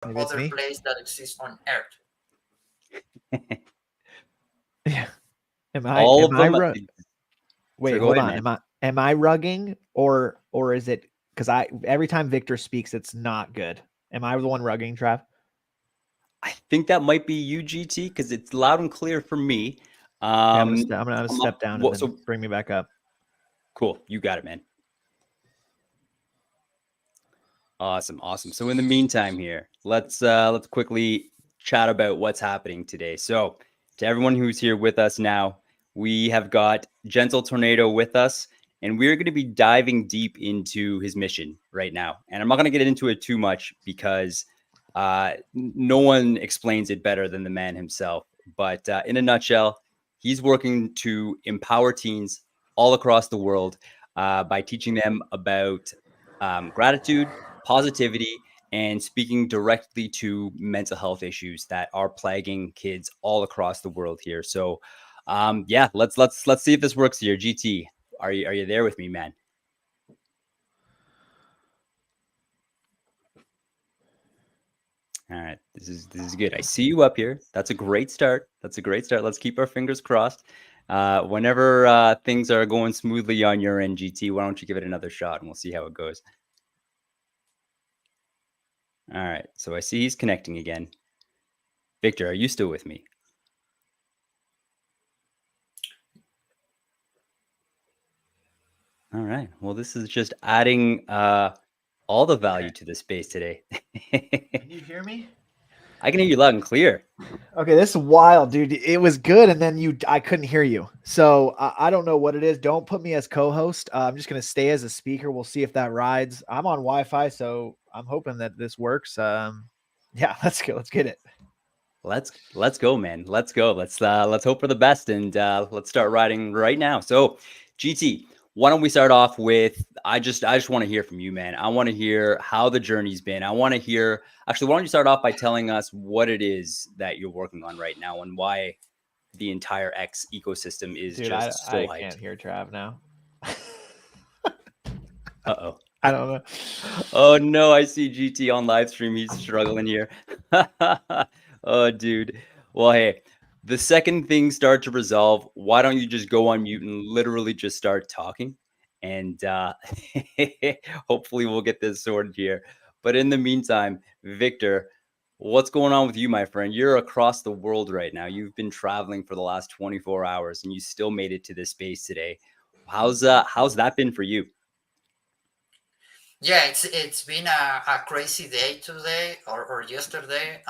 Maybe it's other me. place that exists on Earth. Yeah. Am I All am of I them. ru- Sure, Wait, go hold ahead, on. man. Am I rugging or is it because I every time Victor speaks, it's not good. Am I the one rugging, Trav? I think that might be UGT because it's loud and clear for me. Okay, Um, I'm gonna I'm step up. down and then So bring me back up. cool. You got it, man. Awesome, awesome. So in the meantime here, let's quickly chat about what's happening today. So to everyone who's here with us now, we have got Gentle Tornado with us, and we're going to be diving deep into his mission right now. And I'm not going to get into it too much because no one explains it better than the man himself. But in a nutshell, he's working to empower teens all across the world by teaching them about gratitude, positivity, and speaking directly to mental health issues that are plaguing kids all across the world here. So, yeah, let's see if this works here. GT, are you there with me, man? All right, this is good. I see you up here. That's a great start. That's a great start. Let's keep our fingers crossed. Whenever things are going smoothly on your end, GT, why don't you give it another shot and we'll see how it goes. All right, so I see he's connecting again. Victor, are you still with me? All right. Well, this is just adding all the value to the space today. Can you hear me? I can hear you loud and clear. Okay, this is wild, dude. It was good, and then I couldn't hear you. So I don't know what it is. Don't put me as co-host. I'm just gonna stay as a speaker. We'll see if that rides. I'm on Wi-Fi, so I'm hoping that this works. Yeah, let's go. Let's get it. Let's go, man. Let's go. Let's hope for the best and let's start riding right now. So, GT, why don't we start off with I just want to hear from you, man. I want to hear how the journey's been. I want to hear actually why don't you start off by telling us what it is that you're working on right now and why the entire X ecosystem is Dude, just I so hyped. can't hear Trav now. Uh-oh. I don't know. Oh no, I see GT on live stream. He's struggling here. Oh, dude. Well, hey, the second things start to resolve, why don't you just go on mute and literally just start talking? And hopefully we'll get this sorted here. But in the meantime, Victor, what's going on with you, my friend? You're across the world right now. You've been traveling for the last 24 hours and you still made it to this space today. How's that been for you? Yeah, it's been a crazy day today or yesterday.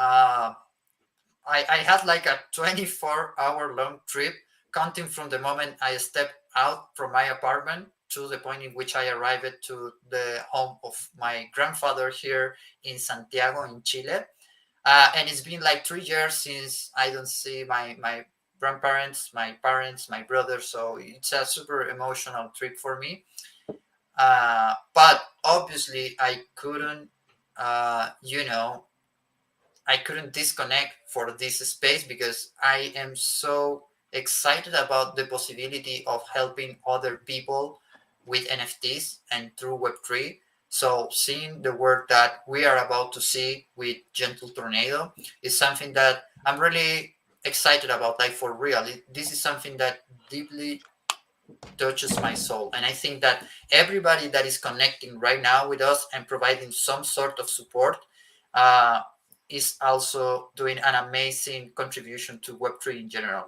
I had like a 24-hour long trip, counting from the moment I stepped out from my apartment to the point in which I arrived to the home of my grandfather here in Santiago, in Chile. And it's been like 3 years since I don't see my grandparents, my parents, my brother. So it's a super emotional trip for me. But obviously, you know, I couldn't disconnect for this space because I am so excited about the possibility of helping other people with NFTs and through Web3. So seeing the work that we are about to see with Gentle Tornado is something that I'm really excited about. Like for real, this is something that deeply touches my soul. And I think that everybody that is connecting right now with us and providing some sort of support uh, is also doing an amazing contribution to Web3 in general.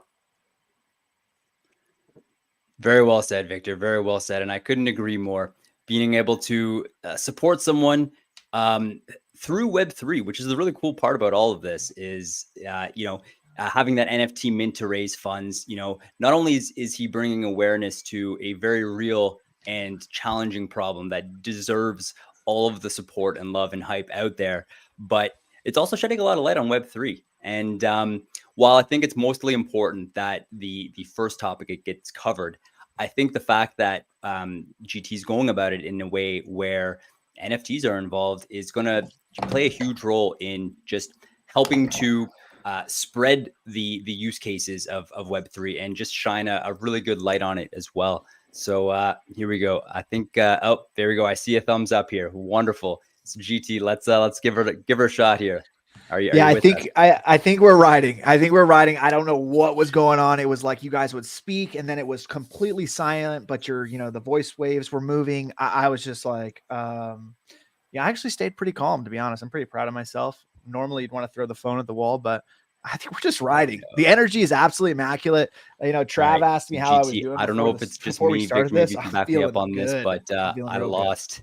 Very well said, Victor. Very well said. And I couldn't agree more. Being able to support someone um, through Web3, which is the really cool part about all of this, is, having that NFT mint to raise funds. Not only is he bringing awareness to a very real and challenging problem that deserves all of the support and love and hype out there, but it's also shedding a lot of light on Web3. And while I think it's mostly important that the first topic it gets covered, I think the fact that GT's going about it in a way where NFTs are involved is going to play a huge role in just helping to spread the use cases of Web3 and just shine a really good light on it as well. So here we go. I think there we go. I see a thumbs up here. Wonderful. So GT, let's give her a shot here. Are you Yeah, I with us? think I think we're riding. I think we're riding. I don't know what was going on. It was like you guys would speak and then it was completely silent, but the voice waves were moving. I was just like, yeah, I actually stayed pretty calm, to be honest. I'm pretty proud of myself. Normally you'd want to throw the phone at the wall, but I think we're just riding. The energy is absolutely immaculate. All Trav right. asked me how I was GT, doing I don't know if it's just before we me, started Victor. Maybe this. you can I'm back me up feeling on this, good. but I'm feeling I real good. lost.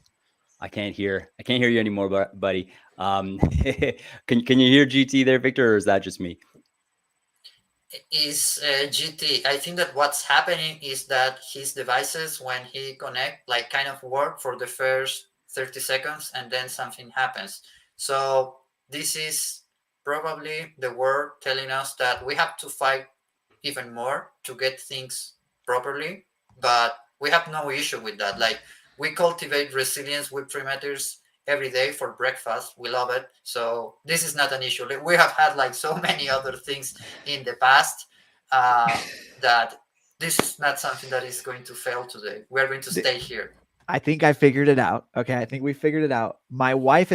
I can't hear you anymore, buddy. Can you hear GT there, Victor, or is that just me? Is GT. I think that what's happening is that his devices, when he connect, like kind of work for the first 30 seconds and then something happens. So this is probably the world telling us that we have to fight even more to get things properly, but we have no issue with that. Like, we cultivate resilience with Trimeters every day for breakfast. We love it. So this is not an issue. Like, we have had like so many other things in the past that this is not something that is going to fail today. We're going to stay here. I think I figured it out. Okay. I think we figured it out. My wife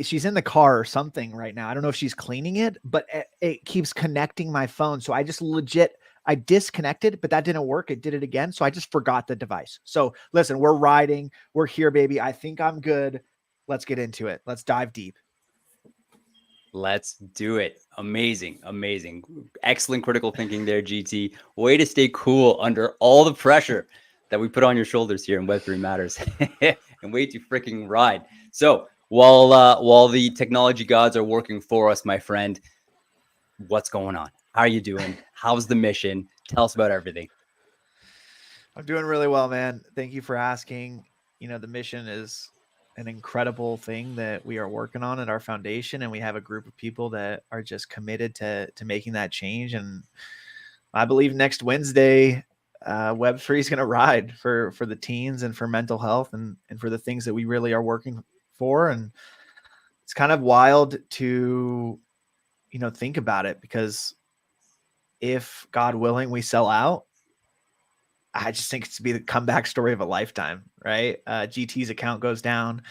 she's in the car or something right now. I don't know if she's cleaning it, but it keeps connecting my phone. So I just I disconnected, but that didn't work. It did it again. So I just forgot the device. So listen, we're riding. We're here, baby. I think I'm good. Let's get into it. Let's dive deep. Let's do it. Amazing. Amazing. Excellent critical thinking there, GT. Way to stay cool under all the pressure that we put on your shoulders here in Web3 Matters and way to freaking ride. So while the technology gods are working for us, my friend, what's going on? How are you doing? How's the mission? Tell us about everything. I'm doing really well, man. Thank you for asking. The mission is an incredible thing that we are working on at our foundation, and we have a group of people that are just committed to making that change. And I believe next Wednesday, Web3 is going to ride for the teens and for mental health and for the things that we really are working for. And it's kind of wild to think about it, because if, God willing, we sell out, I just think it's to be the comeback story of a lifetime, right? GT's account goes down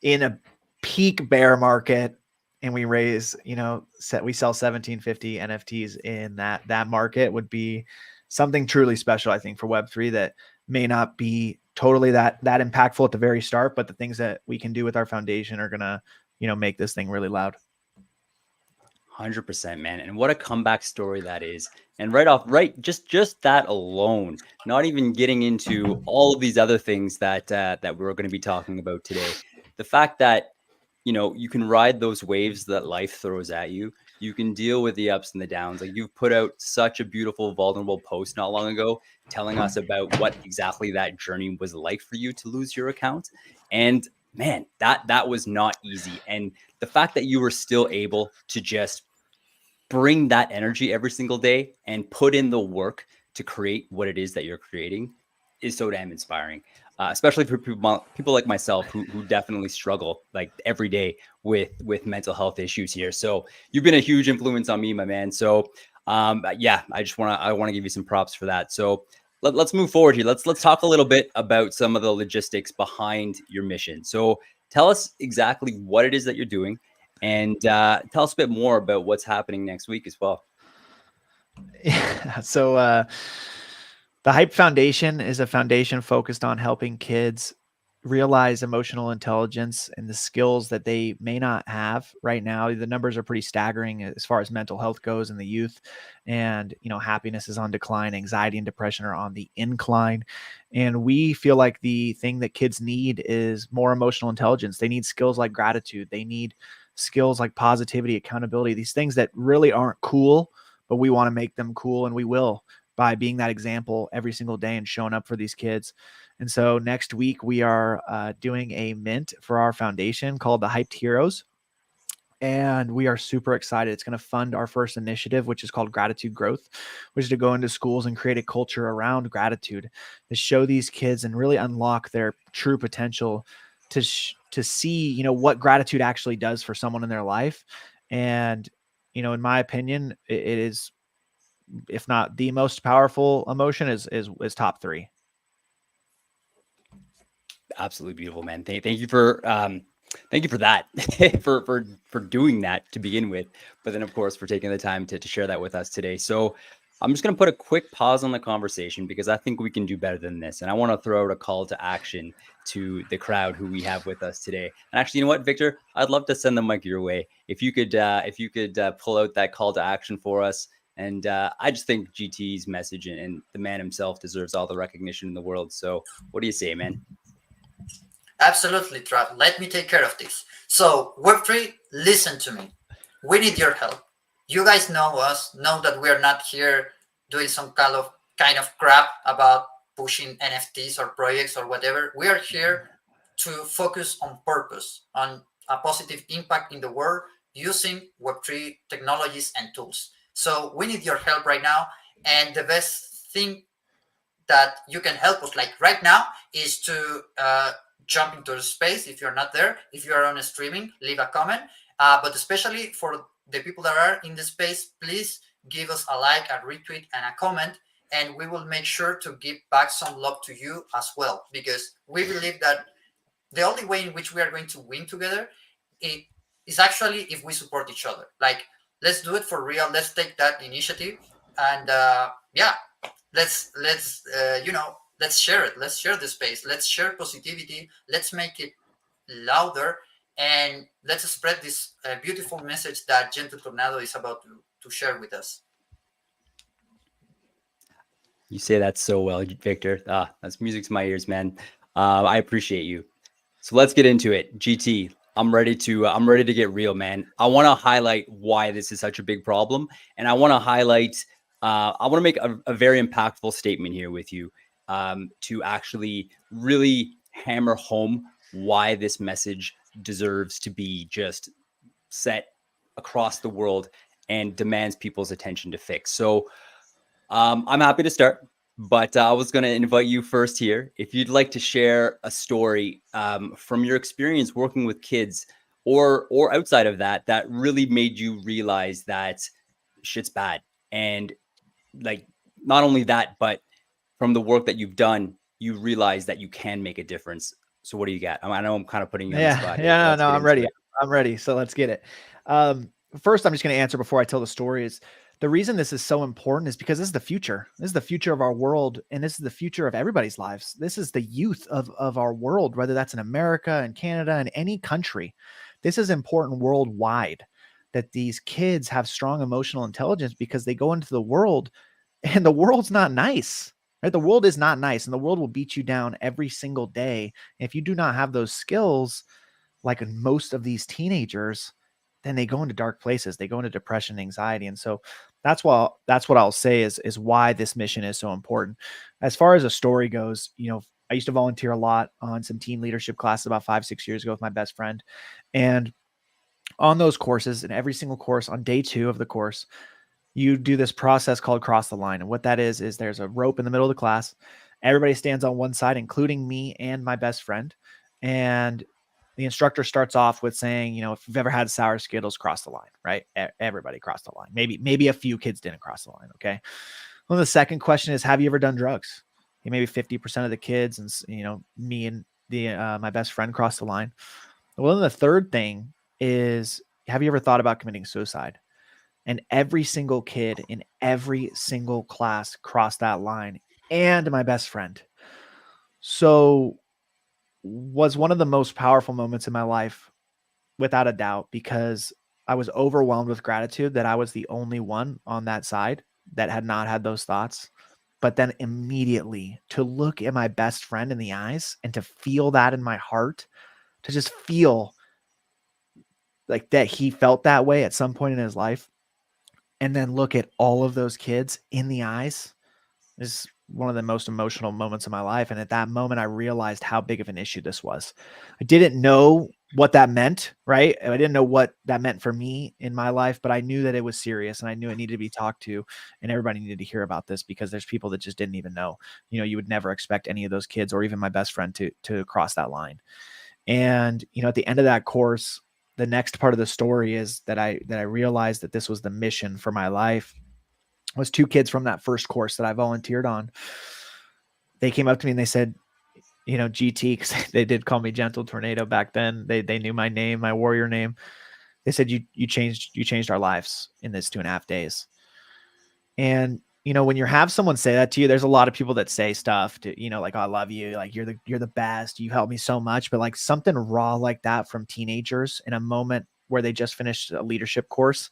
in a peak bear market, and we raise, we sell 1750 NFTs in that market. Would be something truly special, I think, for Web3, that may not be totally that impactful at the very start, but the things that we can do with our foundation are gonna, make this thing really loud. 100%, man. And what a comeback story that is. And just that alone, not even getting into all of these other things that we're going to be talking about today. The fact that, you can ride those waves that life throws at you. You can deal with the ups and the downs. Like, you've put out such a beautiful, vulnerable post not long ago telling us about what exactly that journey was like for you to lose your account. And man, that was not easy. And the fact that you were still able to just bring that energy every single day and put in the work to create what it is that you're creating is so damn inspiring, especially for people like myself who definitely struggle like every day with mental health issues here. So you've been a huge influence on me, my man. So yeah, I want to give you some props for that. So let's move forward here. Let's talk a little bit about some of the logistics behind your mission. So tell us exactly what it is that you're doing, and tell us a bit more about what's happening next week as well. Yeah. So the Hype Foundation is a foundation focused on helping kids realize emotional intelligence and the skills that they may not have right now. The numbers are pretty staggering as far as mental health goes in the youth. And, happiness is on decline, anxiety and depression are on the incline. And we feel like the thing that kids need is more emotional intelligence. They need skills like gratitude. They need skills like positivity, accountability, these things that really aren't cool, but we want to make them cool, and we will, by being that example every single day and showing up for these kids. And so next week we are doing a mint for our foundation called the Hyped Heroes. And we are super excited. It's going to fund our first initiative, which is called Gratitude Growth, which is to go into schools and create a culture around gratitude, to show these kids and really unlock their true potential, to see, what gratitude actually does for someone in their life. And, in my opinion, it is, if not the most powerful emotion, is top three. Absolutely beautiful, man. Thank you for Thank you for that, for doing that to begin with, but then of course for taking the time to share that with us today. So I'm just going to put a quick pause on the conversation because I think we can do better than this, and I want to throw out a call to action to the crowd who we have with us today. And actually, you know what, Victor, I'd love to send the mic your way if you could pull out that call to action for us. And I just think GT's message and the man himself deserves all the recognition in the world. So what do you say, man? Absolutely, Trav. Let me take care of this. So, Web3, listen to me. We need your help. You guys know us, know that we are not here doing some kind of crap about pushing NFTs or projects or whatever. We are here to focus on purpose, on a positive impact in the world using Web3 technologies and tools. So we need your help right now. And the best thing that you can help us like right now is to jump into the space. If you're not there, if you are on a streaming, leave a comment, but especially for the people that are in the space, please give us a like, a retweet, and a comment, and we will make sure to give back some love to you as well, because we believe that the only way in which we are going to win together is actually if we support each other. Like, let's do it for real. Let's take that initiative, and yeah, let's let's share it. Let's share the space. Let's share positivity. Let's make it louder, and let's spread this beautiful message that Gentle Tornado is about to share with us. You say that so well, Victor. That's music to my ears, man. I appreciate you. So let's get into it. GT, I'm ready to get real, man. I want to highlight why this is such a big problem, and I want to make a very impactful statement here with you, to actually really hammer home why this message deserves to be just set across the world and demands people's attention to fix. So I'm happy to start, but I was going to invite you first here. If you'd like to share a story from your experience working with kids or outside of that really made you realize that shit's bad. And like, not only that, but from the work that you've done, you realize that you can make a difference. So what do you got? I know I'm kind of putting you on the spot. Yeah, no, I'm ready. I'm ready. So let's get it. First, I'm just going to answer before I tell the story is the reason this is so important is because this is the future. This is the future of our world. And this is the future of everybody's lives. This is the youth of our world, whether that's in America and Canada and any country. This is important worldwide that these kids have strong emotional intelligence because they go into the world and the world's not nice. Right? The world is not nice, and the world will beat you down every single day. If you do not have those skills, like most of these teenagers, then they go into dark places. They go into depression, anxiety. And so that's what I'll say is why this mission is so important. As far as a story goes, I used to volunteer a lot on some teen leadership classes about 5-6 years ago with my best friend. And on those courses, and every single course, on day 2 of the course, you do this process called cross the line. And what that is there's a rope in the middle of the class. Everybody stands on one side, including me and my best friend. And the instructor starts off with saying, if you've ever had sour Skittles, cross the line, right? Everybody crossed the line. Maybe a few kids didn't cross the line. Okay. Well, the second question is, have you ever done drugs? Maybe 50% of the kids and, me and my best friend crossed the line. Well, then the third thing is, have you ever thought about committing suicide? And every single kid in every single class crossed that line, and my best friend. So was one of the most powerful moments in my life, without a doubt, because I was overwhelmed with gratitude that I was the only one on that side that had not had those thoughts. But then immediately to look at my best friend in the eyes and to feel that in my heart, to just feel like that he felt that way at some point in his life, and then look at all of those kids in the eyes, is one of the most emotional moments of my life. And at that moment, I realized how big of an issue this was. I didn't know what that meant, right? I didn't know what that meant for me in my life, but I knew that it was serious and I knew it needed to be talked to, and everybody needed to hear about this because there's people that just didn't even know. You would never expect any of those kids or even my best friend to cross that line. And, at the end of that course, the next part of the story is that I realized that this was the mission for my life. It was 2 kids from that first course that I volunteered on. They came up to me and they said, GT, because they did call me Gentle Tornado back then. They knew my name, my warrior name. They said, you changed our lives in this 2.5 days. And, when you have someone say that to you, there's a lot of people that say stuff to, like, oh, I love you. Like, you're the best. You helped me so much. But like something raw like that from teenagers in a moment where they just finished a leadership course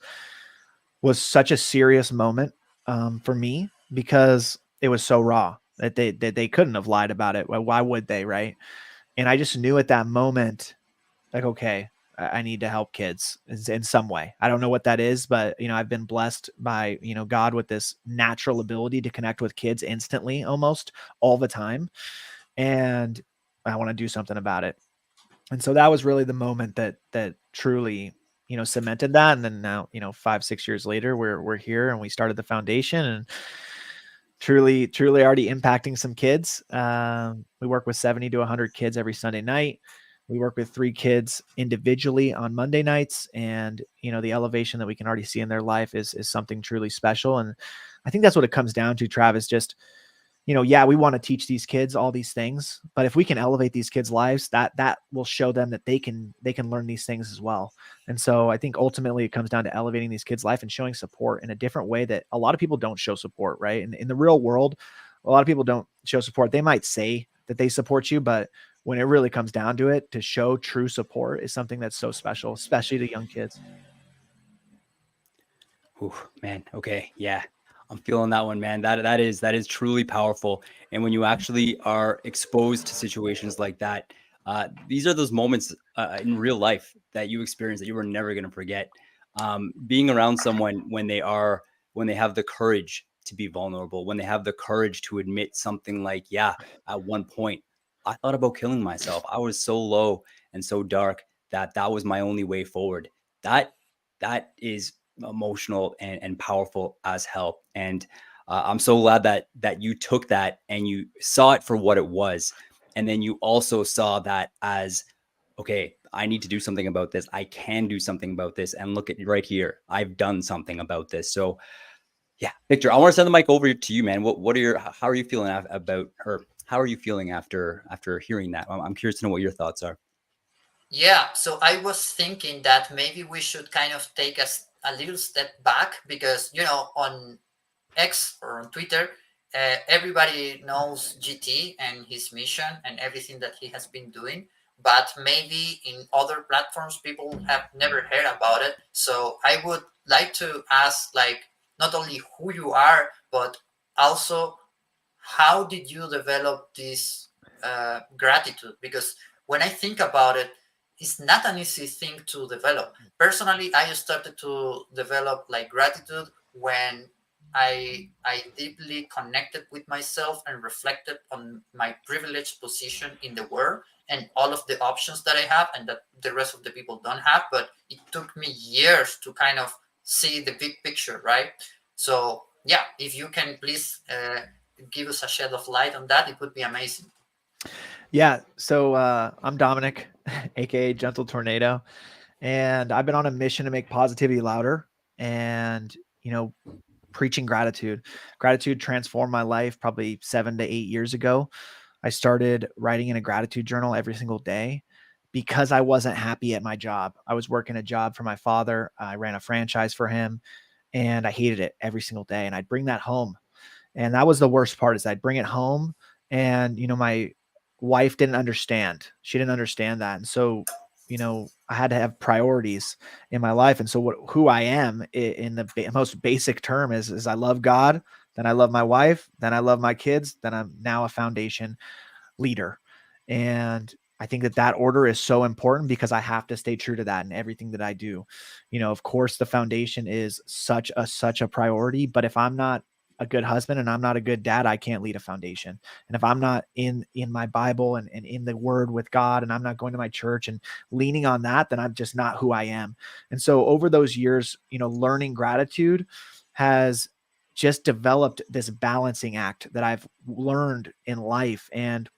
was such a serious moment for me, because it was so raw that they couldn't have lied about it. Well, why would they? Right. And I just knew at that moment, like, okay, I need to help kids in some way. I don't know what that is, but I've been blessed by, God with this natural ability to connect with kids instantly, almost all the time. And I want to do something about it. And so that was really the moment that truly, cemented that. And then now, 5-6 years later, we're here and we started the foundation, and truly already impacting some kids. We work with 70 to 100 kids every Sunday night. We work with 3 kids individually on Monday nights, and the elevation that we can already see in their life is something truly special. And I think that's what it comes down to, Travis. Just yeah, we want to teach these kids all these things, but if we can elevate these kids' lives, that will show them that they can learn these things as well. And so I think ultimately it comes down to elevating these kids' life and showing support in a different way that a lot of people don't show support, right? And in the real world, a lot of people don't show support. They might say that they support you, but when it really comes down to it, to show true support is something that's so special, especially to young kids. Ooh, man. Okay. Yeah. I'm feeling that one, man. That is truly powerful. And when you actually are exposed to situations like that, these are those moments in real life that you experience that you were never going to forget. Being around someone when they have the courage to be vulnerable, when they have the courage to admit something like, yeah, at one point, I thought about killing myself. I was so low and so dark that was my only way forward. That is emotional and powerful as hell. And I'm so glad that you took that and you saw it for what it was. And then you also saw that as, okay, I need to do something about this. I can do something about this. And look at right here. I've done something about this. So yeah, Victor, I want to send the mic over to you, man. How are you feeling about her? How are you feeling after hearing that? I'm curious to know what your thoughts are. Yeah, so I was thinking that maybe we should kind of take a little step back, because on X or on Twitter, everybody knows GT and his mission and everything that he has been doing, but maybe in other platforms people have never heard about it. So I would like to ask, like, not only who you are, but also how did you develop this gratitude? Because when I think about it, it's not an easy thing to develop. Personally, I started to develop like gratitude when I deeply connected with myself and reflected on my privileged position in the world and all of the options that I have and that the rest of the people don't have. But it took me years to kind of see the big picture, right? So yeah, if you can please give us a shed of light on that, it would be amazing. Yeah. So I'm Dominic, aka Gentle Tornado, and I've been on a mission to make positivity louder and, preaching gratitude. Gratitude transformed my life probably 7 to 8 years ago. I started writing in a gratitude journal every single day because I wasn't happy at my job. I was working a job for my father. I ran a franchise for him and I hated it every single day. And I'd bring that home. And that was the worst part, is I'd bring it home and, my wife didn't understand. She didn't understand that. And so, I had to have priorities in my life. And so who I am in the most basic term is I love God, then I love my wife, then I love my kids, then I'm now a foundation leader. And I think that order is so important because I have to stay true to that in everything that I do. Of course, the foundation is such a priority, but if I'm not a good husband and I'm not a good dad, I can't lead a foundation. And if I'm not in my Bible and in the word with God, and I'm not going to my church and leaning on that, then I'm just not who I am. And so over those years, learning gratitude has just developed this balancing act that I've learned in life, and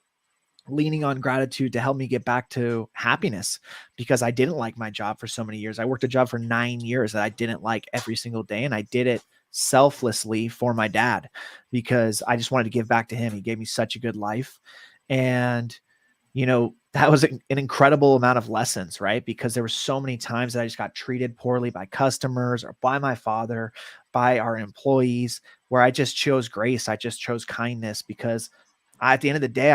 leaning on gratitude to help me get back to happiness, because I didn't like my job for so many years. I worked a job for 9 years that I didn't like every single day. And I did it selflessly for my dad because I just wanted to give back to him. He gave me such a good life. And that was an incredible amount of lessons, right? Because there were so many times that I just got treated poorly by customers or by my father, by our employees, where I just chose grace. I just chose kindness because at the end of the day,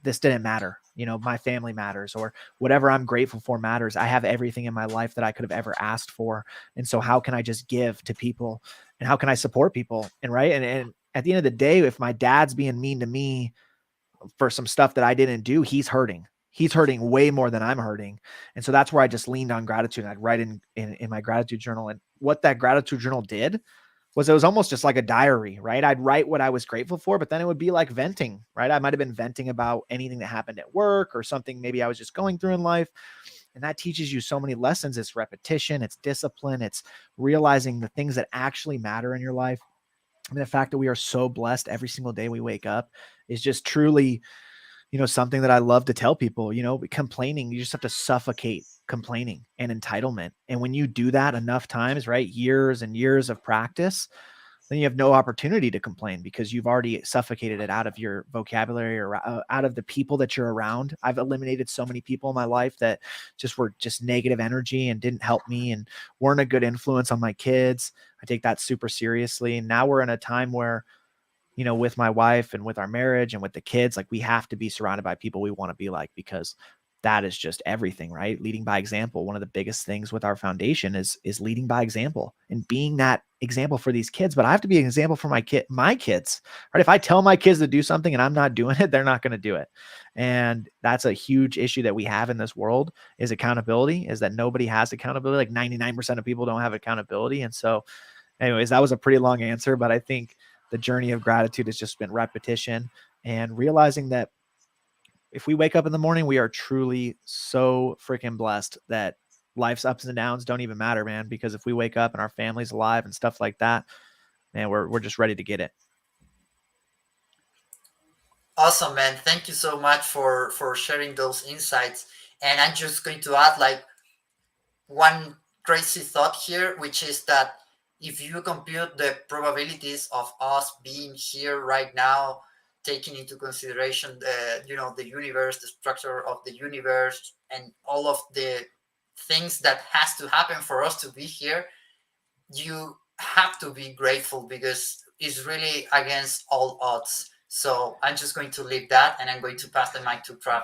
this didn't matter. My family matters, or whatever I'm grateful for matters. I have everything in my life that I could have ever asked for. And so how can I just give to people, and how can I support people? And right. And at the end of the day, if my dad's being mean to me for some stuff that I didn't do, he's hurting. He's hurting way more than I'm hurting. And so that's where I just leaned on gratitude. And I'd write in my gratitude journal. And what that gratitude journal did was, it was almost just like a diary, right? I'd write what I was grateful for, but then it would be like venting, right? I might've been venting about anything that happened at work or something maybe I was just going through in life. And that teaches you so many lessons. It's repetition, it's discipline, it's realizing the things that actually matter in your life. I mean, the fact that we are so blessed every single day we wake up is just truly, something that I love to tell people. Complaining, you just have to suffocate complaining and entitlement. And when you do that enough times, right, years and years of practice, then you have no opportunity to complain because you've already suffocated it out of your vocabulary or out of the people that you're around. I've eliminated so many people in my life that were just negative energy and didn't help me and weren't a good influence on my kids. I take that super seriously. And now we're in a time where, with my wife and with our marriage and with the kids, like, we have to be surrounded by people we want to be like, because that is just everything, right? Leading by example. One of the biggest things with our foundation is leading by example and being that example for these kids. But I have to be an example for my kids, right? If I tell my kids to do something and I'm not doing it, they're not going to do it. And that's a huge issue that we have in this world, is accountability, is that nobody has accountability. Like 99% of people don't have accountability. And so anyways, that was a pretty long answer, but I think the journey of gratitude has just been repetition and realizing that if we wake up in the morning, we are truly so freaking blessed that life's ups and downs don't even matter, man. Because if we wake up and our family's alive and stuff like that, man, we're just ready to get it. Awesome, man. Thank you so much for sharing those insights. And I'm just going to add like one crazy thought here, which is that if you compute the probabilities of us being here right now, taking into consideration the universe, the structure of the universe, and all of the things that has to happen for us to be here, you have to be grateful because it's really against all odds. So I'm just going to leave that, and I'm going to pass the mic to Trav.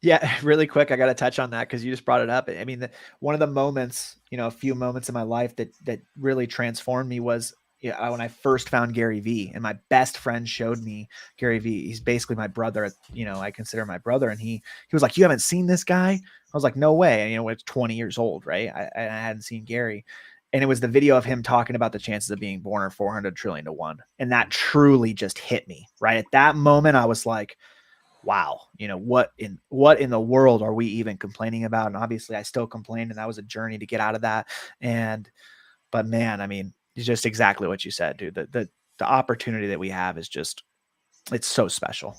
Yeah, really quick, I got to touch on that because you just brought it up. I mean, one of the moments, a few moments in my life that really transformed me was when I first found Gary Vee, and my best friend showed me Gary Vee. He's basically my brother. I consider my brother, and he was like, "You haven't seen this guy?" I was like, "No way!" And it's 20 years old, right? I hadn't seen Gary, and it was the video of him talking about the chances of being born are 400 trillion to 1, and that truly just hit me. Right at that moment, I was like, wow, what in the world are we even complaining about? And obviously I still complain, and that was a journey to get out of that. But man, I mean, it's just exactly what you said, dude. The opportunity that we have is just, it's so special.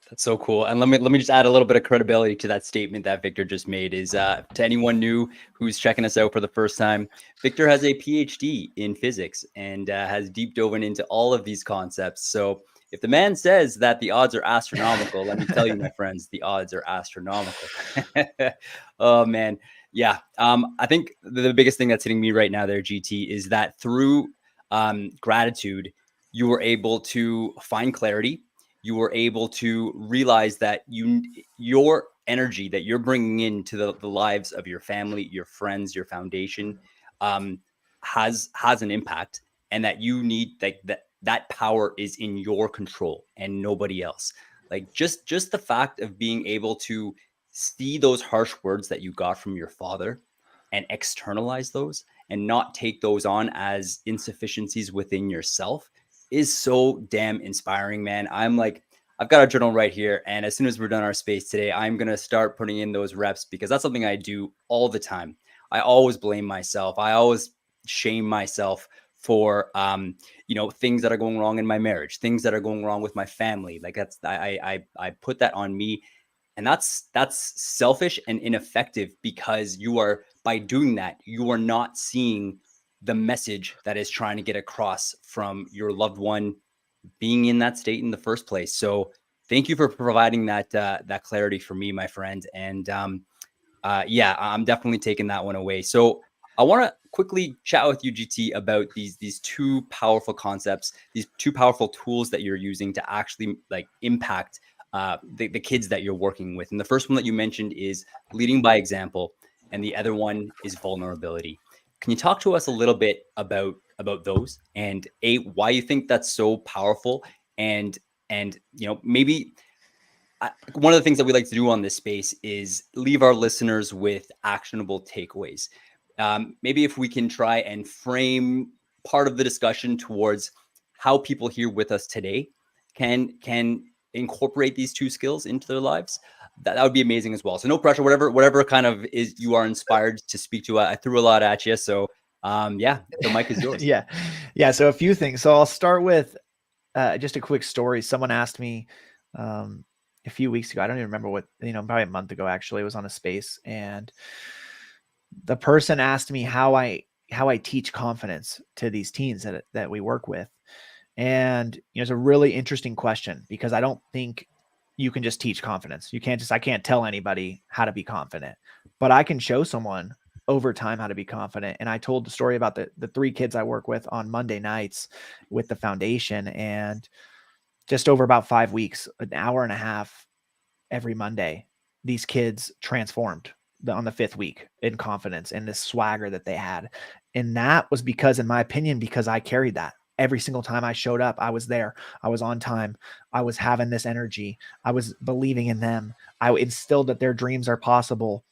That's so cool. And let me just add a little bit of credibility to that statement that Victor just made. Is to anyone new who's checking us out for the first time, Victor has a PhD in physics and has deep dove into all of these concepts. So if the man says that the odds are astronomical, let me tell you, my friends, the odds are astronomical. Oh man, yeah. I think the biggest thing that's hitting me right now there, GT, is that through gratitude, you were able to find clarity. You were able to realize that your energy that you're bringing into the lives of your family, your friends, your foundation has an impact, and that you need that power is in your control and nobody else. Like just the fact of being able to see those harsh words that you got from your father and externalize those and not take those on as insufficiencies within yourself is so damn inspiring, man. I've got a journal right here, and as soon as we're done our space today, I'm going to start putting in those reps, because that's something I do all the time. I always blame myself. I always shame myself for, things that are going wrong in my marriage, things that are going wrong with my family. Like I put that on me, and that's selfish and ineffective, because by doing that, you are not seeing the message that is trying to get across from your loved one being in that state in the first place. So thank you for providing that clarity for me, my friend. And yeah, I'm definitely taking that one away. So I want to quickly chat with you, GT, about these two powerful concepts, these two powerful tools that you're using to actually like impact the kids that you're working with. And the first one that you mentioned is leading by example, and the other one is vulnerability. Can you talk to us a little bit about those, and why you think that's so powerful, and maybe one of the things that we like to do on this space is leave our listeners with actionable takeaways. Maybe if we can try and frame part of the discussion towards how people here with us today can incorporate these two skills into their lives, that would be amazing as well. So no pressure, whatever kind of is you are inspired to speak to. I threw a lot at you, so yeah, the mic is yours. Yeah. So a few things. So I'll start with just a quick story. Someone asked me a few weeks ago, I don't even remember what, probably a month ago, actually, it was on a space. And the person asked me how I teach confidence to these teens that we work with. And, it's a really interesting question, because I don't think you can just teach confidence. I can't tell anybody how to be confident, but I can show someone over time how to be confident. And I told the story about the 3 kids I work with on Monday nights with the foundation, and just over about 5 weeks, an hour and a half every Monday, these kids transformed on the 5th week in confidence and this swagger that they had. And that was because, in my opinion, because I carried that. Every single time I showed up, I was there. I was on time. I was having this energy. I was believing in them. I instilled that their dreams are possible.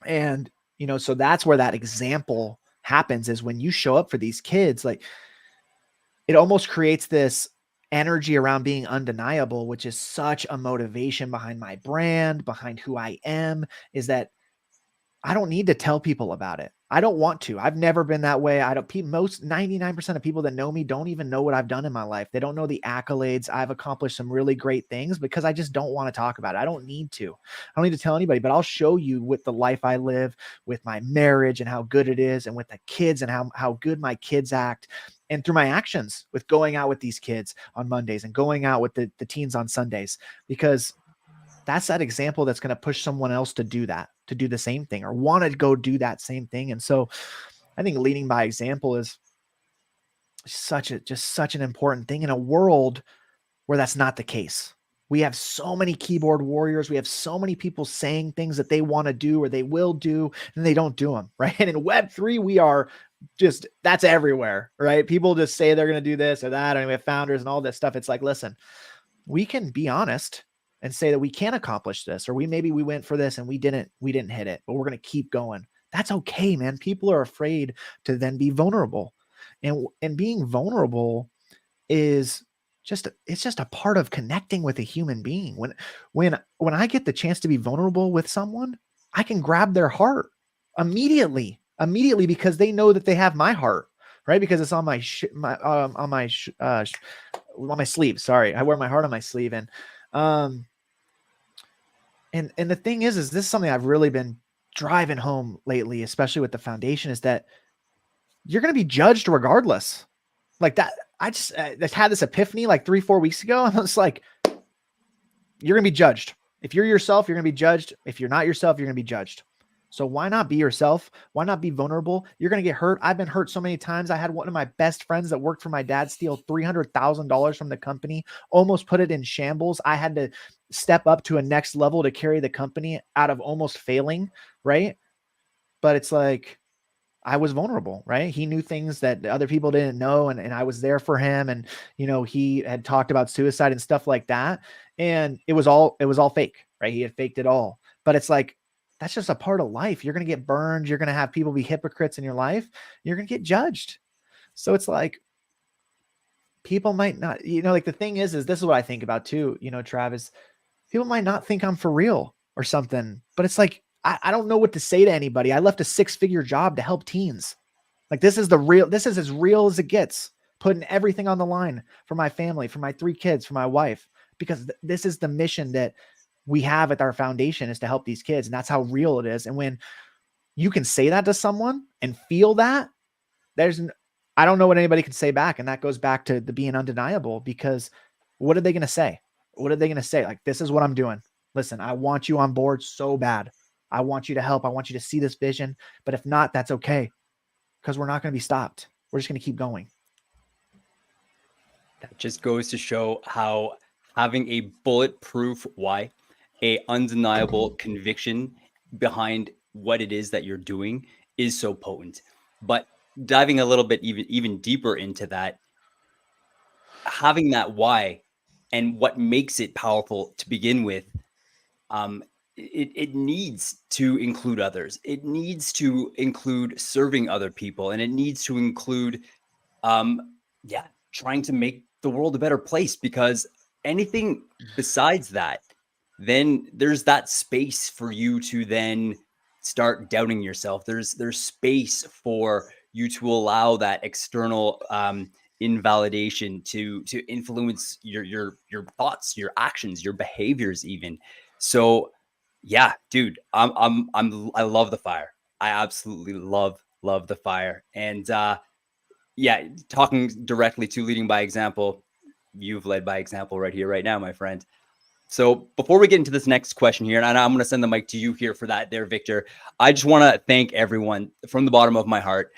And, so that's where that example happens, is when you show up for these kids, like, it almost creates this energy around being undeniable, which is such a motivation behind my brand, behind who I am, is that I don't need to tell people about it. I don't want to. I've never been that way. 99% of people that know me don't even know what I've done in my life. They don't know the accolades. I've accomplished some really great things, because I just don't want to talk about it. I don't need to. I don't need to tell anybody, but I'll show you with the life I live, with my marriage and how good it is, and with the kids and how good my kids act, and through my actions with going out with these kids on Mondays and going out with the teens on Sundays, because that's that example that's going to push someone else to do that, to do the same thing, or want to go do that same thing. And so I think leading by example is such an important thing in a world where that's not the case. We have so many keyboard warriors. We have so many people saying things that they want to do or they will do, and they don't do them, right? And in Web3, we are that's everywhere, right? People just say they're going to do this or that, and we have founders and all this stuff. It's like, listen, we can be honest and say that we can accomplish this, or maybe we went for this and we didn't hit it, but we're going to keep going. That's okay, man. People are afraid to then be vulnerable, and being vulnerable is just a part of connecting with a human being. When I get the chance to be vulnerable with someone, I can grab their heart immediately, because they know that they have my heart, right? Because it's on my sleeve. Sorry, I wear my heart on my sleeve, and the thing is this is something I've really been driving home lately, especially with the foundation, is that you're going to be judged regardless. Like that, I just had this epiphany like 3-4 weeks ago. I was like, you're going to be judged. If you're yourself, you're going to be judged. If you're not yourself, you're going to be judged. So why not be yourself? Why not be vulnerable? You're going to get hurt. I've been hurt so many times. I had one of my best friends that worked for my dad steal $300,000 from the company, almost put it in shambles. I had to step up to a next level to carry the company out of almost failing, right? But it's like, I was vulnerable, right? He knew things that other people didn't know. And I was there for him. And, he had talked about suicide and stuff like that. And it was all fake, right? He had faked it all. But it's like, that's just a part of life. You're going to get burned. You're going to have people be hypocrites in your life. You're going to get judged. So it's like, people might not, like the thing is this is what I think about too, Travis, people might not think I'm for real or something, but it's like, I don't know what to say to anybody. I left a 6-figure job to help teens. Like this is as real as it gets, putting everything on the line for my family, for my 3 kids, for my wife, because this is the mission that we have at our foundation, is to help these kids. And that's how real it is. And when you can say that to someone and feel that, I don't know what anybody can say back. And that goes back to the being undeniable, because what are they going to say? What are they going to say? Like, this is what I'm doing. Listen, I want you on board so bad. I want you to help. I want you to see this vision. But if not, that's okay, because we're not going to be stopped. We're just going to keep going. That just goes to show how having a bulletproof why, a undeniable conviction behind what it is that you're doing is so potent. But diving a little bit even deeper into that, having that why and what makes it powerful to begin with, it needs to include others. It needs to include serving other people, and it needs to include, trying to make the world a better place. Because anything besides that, then there's that space for you to then start doubting yourself. There's space for you to allow that external invalidation to influence your thoughts, your actions, your behaviors even. So yeah, dude, I love the fire. I absolutely love the fire. And yeah, talking directly to leading by example, you've led by example right here, right now, my friend. So before we get into this next question here, and I'm going to send the mic to you here for that there, Victor, I just want to thank everyone from the bottom of my heart.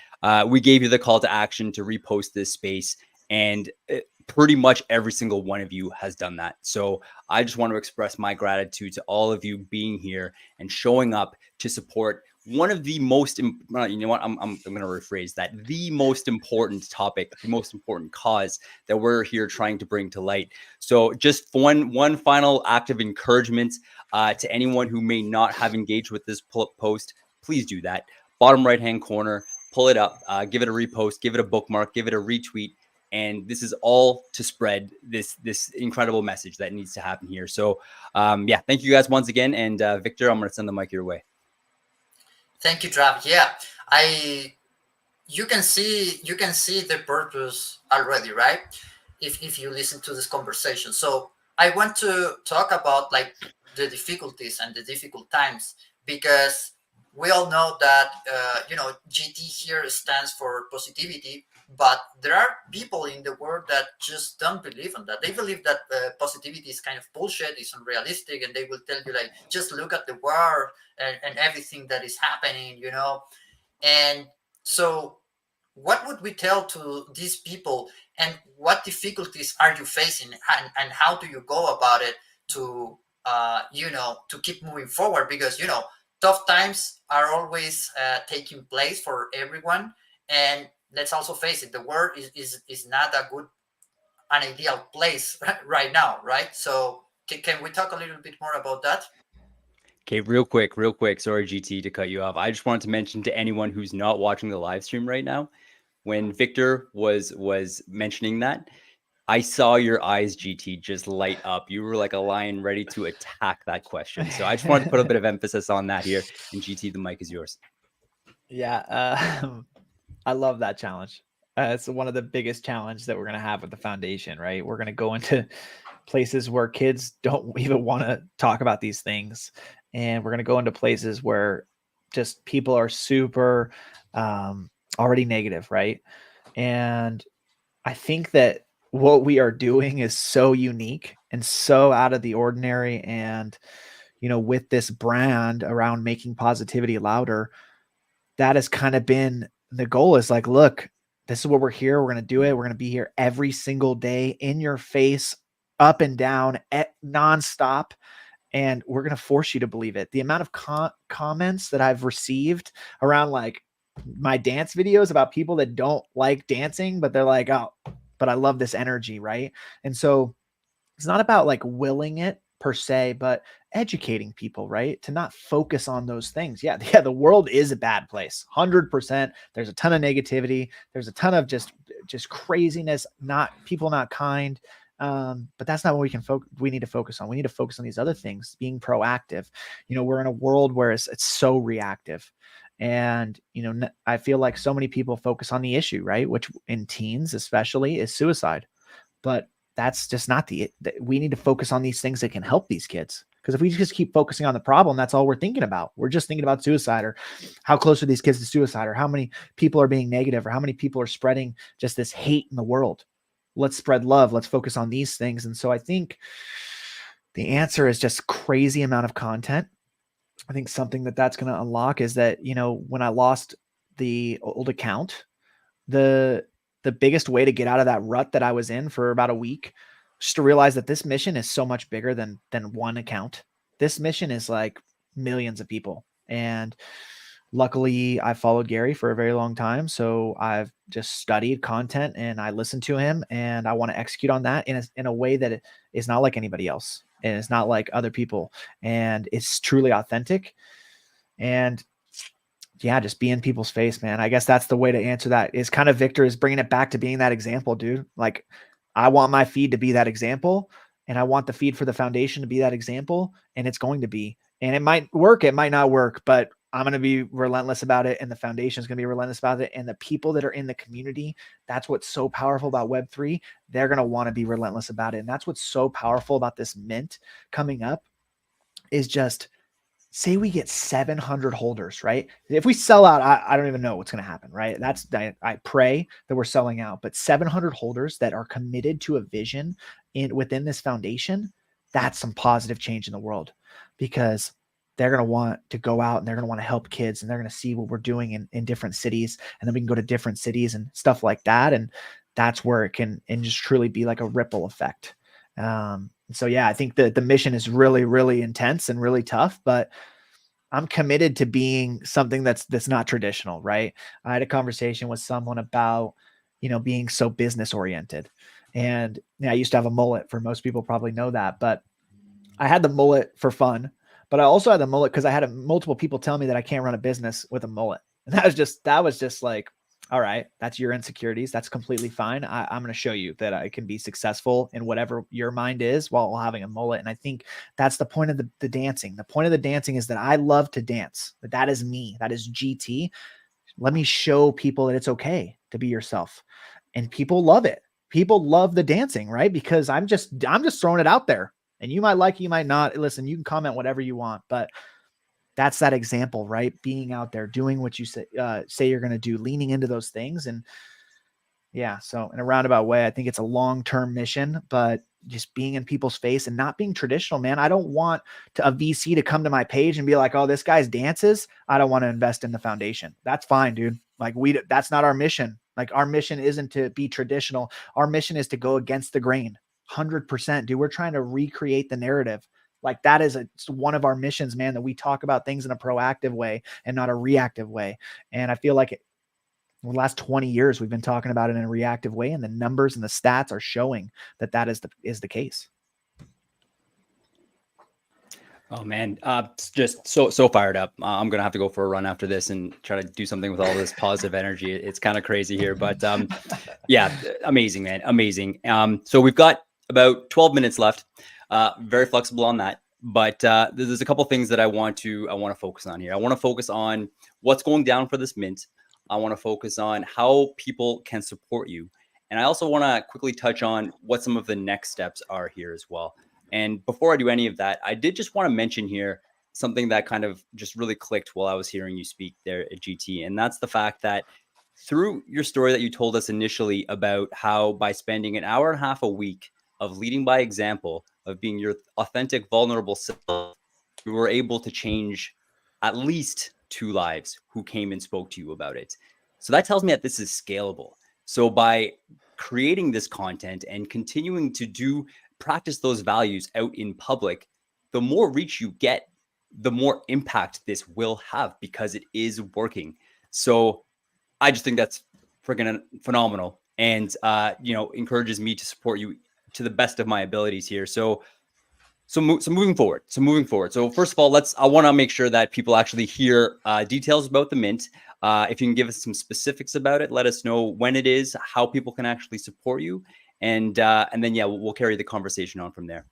We gave you the call to action to repost this space, and pretty much every single one of you has done that. So I just want to express my gratitude to all of you being here and showing up to support one of the most, you know what, I'm going to rephrase that, the most important topic, the most important cause that we're here trying to bring to light. So just one final act of encouragement to anyone who may not have engaged with this post, please do that. Bottom right-hand corner, pull it up, give it a repost, give it a bookmark, give it a retweet. And this is all to spread this incredible message that needs to happen here. So yeah, thank you guys once again. And Victor, I'm going to send the mic your way. Thank you, Trav. Yeah, you can see the purpose already, right? If you listen to this conversation. So I want to talk about like the difficulties and the difficult times, because we all know that GT here stands for positivity, but there are people in the world that just don't believe in that. They believe that positivity is kind of bullshit, it's unrealistic, and they will tell you like, just look at the war and everything that is happening, And so what would we tell to these people, and what difficulties are you facing, and how do you go about it to to keep moving forward? Because tough times are always taking place for everyone, and let's also face it, the world is not an ideal place right now, right? So can we talk a little bit more about that? Okay, real quick. Sorry, GT, to cut you off. I just wanted to mention to anyone who's not watching the live stream right now, when Victor was mentioning that, I saw your eyes, GT, just light up. You were like a lion ready to attack that question. So I just wanted to put a bit of emphasis on that here. And GT, the mic is yours. Yeah, I love that challenge. It's one of the biggest challenges that we're going to have with the foundation, right? We're going to go into places where kids don't even want to talk about these things. And we're going to go into places where just people are super already negative, right? And I think that what we are doing is so unique and so out of the ordinary. And, with this brand around making positivity louder, that has kind of been the goal, is like, look, this is what we're here. We're going to do it. We're going to be here every single day, in your face, up and down, nonstop. And we're going to force you to believe it. The amount of comments that I've received around like my dance videos about people that don't like dancing, but they're like, oh, but I love this energy. Right. And so it's not about like willing it per se, but educating people, right? To not focus on those things. Yeah. The world is a bad place. 100%. There's a ton of negativity. There's a ton of just craziness, people not kind. But that's not what we need to focus on. We need to focus on these other things, being proactive. We're in a world where it's so reactive. And, I feel like so many people focus on the issue, right? Which in teens, especially, is suicide. But that's just not we need to focus on these things that can help these kids. Because if we just keep focusing on the problem, that's all we're thinking about. We're just thinking about suicide, or how close are these kids to suicide, or how many people are being negative, or how many people are spreading just this hate in the world. Let's spread love. Let's focus on these things. And so I think The answer is just crazy amount of content. I think something that's going to unlock is that, when I lost the old account, the biggest way to get out of that rut that I was in for about a week, just to realize that this mission is so much bigger than one account. This mission is like millions of people. And luckily I followed Gary for a very long time. So I've just studied content and I listened to him, and I want to execute on that in a way that is not like anybody else. And it's not like other people, and it's truly authentic. And yeah, just be in people's face, man. I guess that's the way to answer that, is kind of Victor is bringing it back to being that example, dude. Like, I want my feed to be that example, and I want the feed for the foundation to be that example, and it's going to be. And it might work, it might not work, but I'm going to be relentless about it, and the foundation is going to be relentless about it. And the people that are in the community, that's what's so powerful about Web3. They're going to want to be relentless about it. And that's what's so powerful about this mint coming up, is just say we get 700 holders, right? If we sell out, I don't even know what's going to happen, right? I pray that we're selling out, but 700 holders that are committed to a vision within this foundation, that's some positive change in the world, because they're going to want to go out and they're going to want to help kids, and they're going to see what we're doing in different cities, and then we can go to different cities and stuff like that. And that's where it can and just truly be like a ripple effect. So yeah, I think that the mission is really, really intense and really tough, but I'm committed to being something that's not traditional, right? I had a conversation with someone about, being so business oriented. And I used to have a mullet. For most people probably know that, but I had the mullet for fun, but I also had the mullet because I had multiple people tell me that I can't run a business with a mullet. And that was just like, all right, that's your insecurities. That's completely fine. I'm going to show you that I can be successful in whatever your mind is while having a mullet. And I think that's the point of the dancing. The point of the dancing is that I love to dance. That is me. That is GT. Let me show people that it's okay to be yourself. And people love it. People love the dancing, right? Because I'm just throwing it out there. And you might like it, you might not. Listen, you can comment whatever you want, but that's that example, right? Being out there, doing what you say you're going to do, leaning into those things. And yeah, so in a roundabout way, I think it's a long-term mission, but just being in people's face and not being traditional, man. I don't want a VC to come to my page and be like, oh, this guy's dances. I don't want to invest in the foundation. That's fine, dude. Like that's not our mission. Like, our mission isn't to be traditional. Our mission is to go against the grain. 100%, dude. We're trying to recreate the narrative. Like, that is one of our missions, man, that we talk about things in a proactive way and not a reactive way. And I feel like in the last 20 years, we've been talking about it in a reactive way, and the numbers and the stats are showing that is the case. Oh man, just so fired up. I'm gonna have to go for a run after this and try to do something with all this positive energy. It's kind of crazy here, but yeah, amazing, man, amazing. So we've got about 12 minutes left. Very flexible on that, but there's a couple things that I want to focus on here. I want to focus on what's going down for this mint. I want to focus on how people can support you, and I also want to quickly touch on what some of the next steps are here as well. And before I do any of that, I did just want to mention here something that kind of just really clicked while I was hearing you speak there at GT. And that's the fact that through your story that you told us initially about how by spending an hour and a half a week of leading by example, of being your authentic, vulnerable self, you were able to change at least 2 lives who came and spoke to you about it. So that tells me that this is scalable. So by creating this content and continuing to practice those values out in public, the more reach you get, the more impact this will have, because it is working. So I just think that's freaking phenomenal, and encourages me to support you to the best of my abilities here. So moving forward. So first of all, I want to make sure that people actually hear details about the mint. If you can give us some specifics about it, let us know when it is, how people can actually support you. And then, yeah, we'll carry the conversation on from there.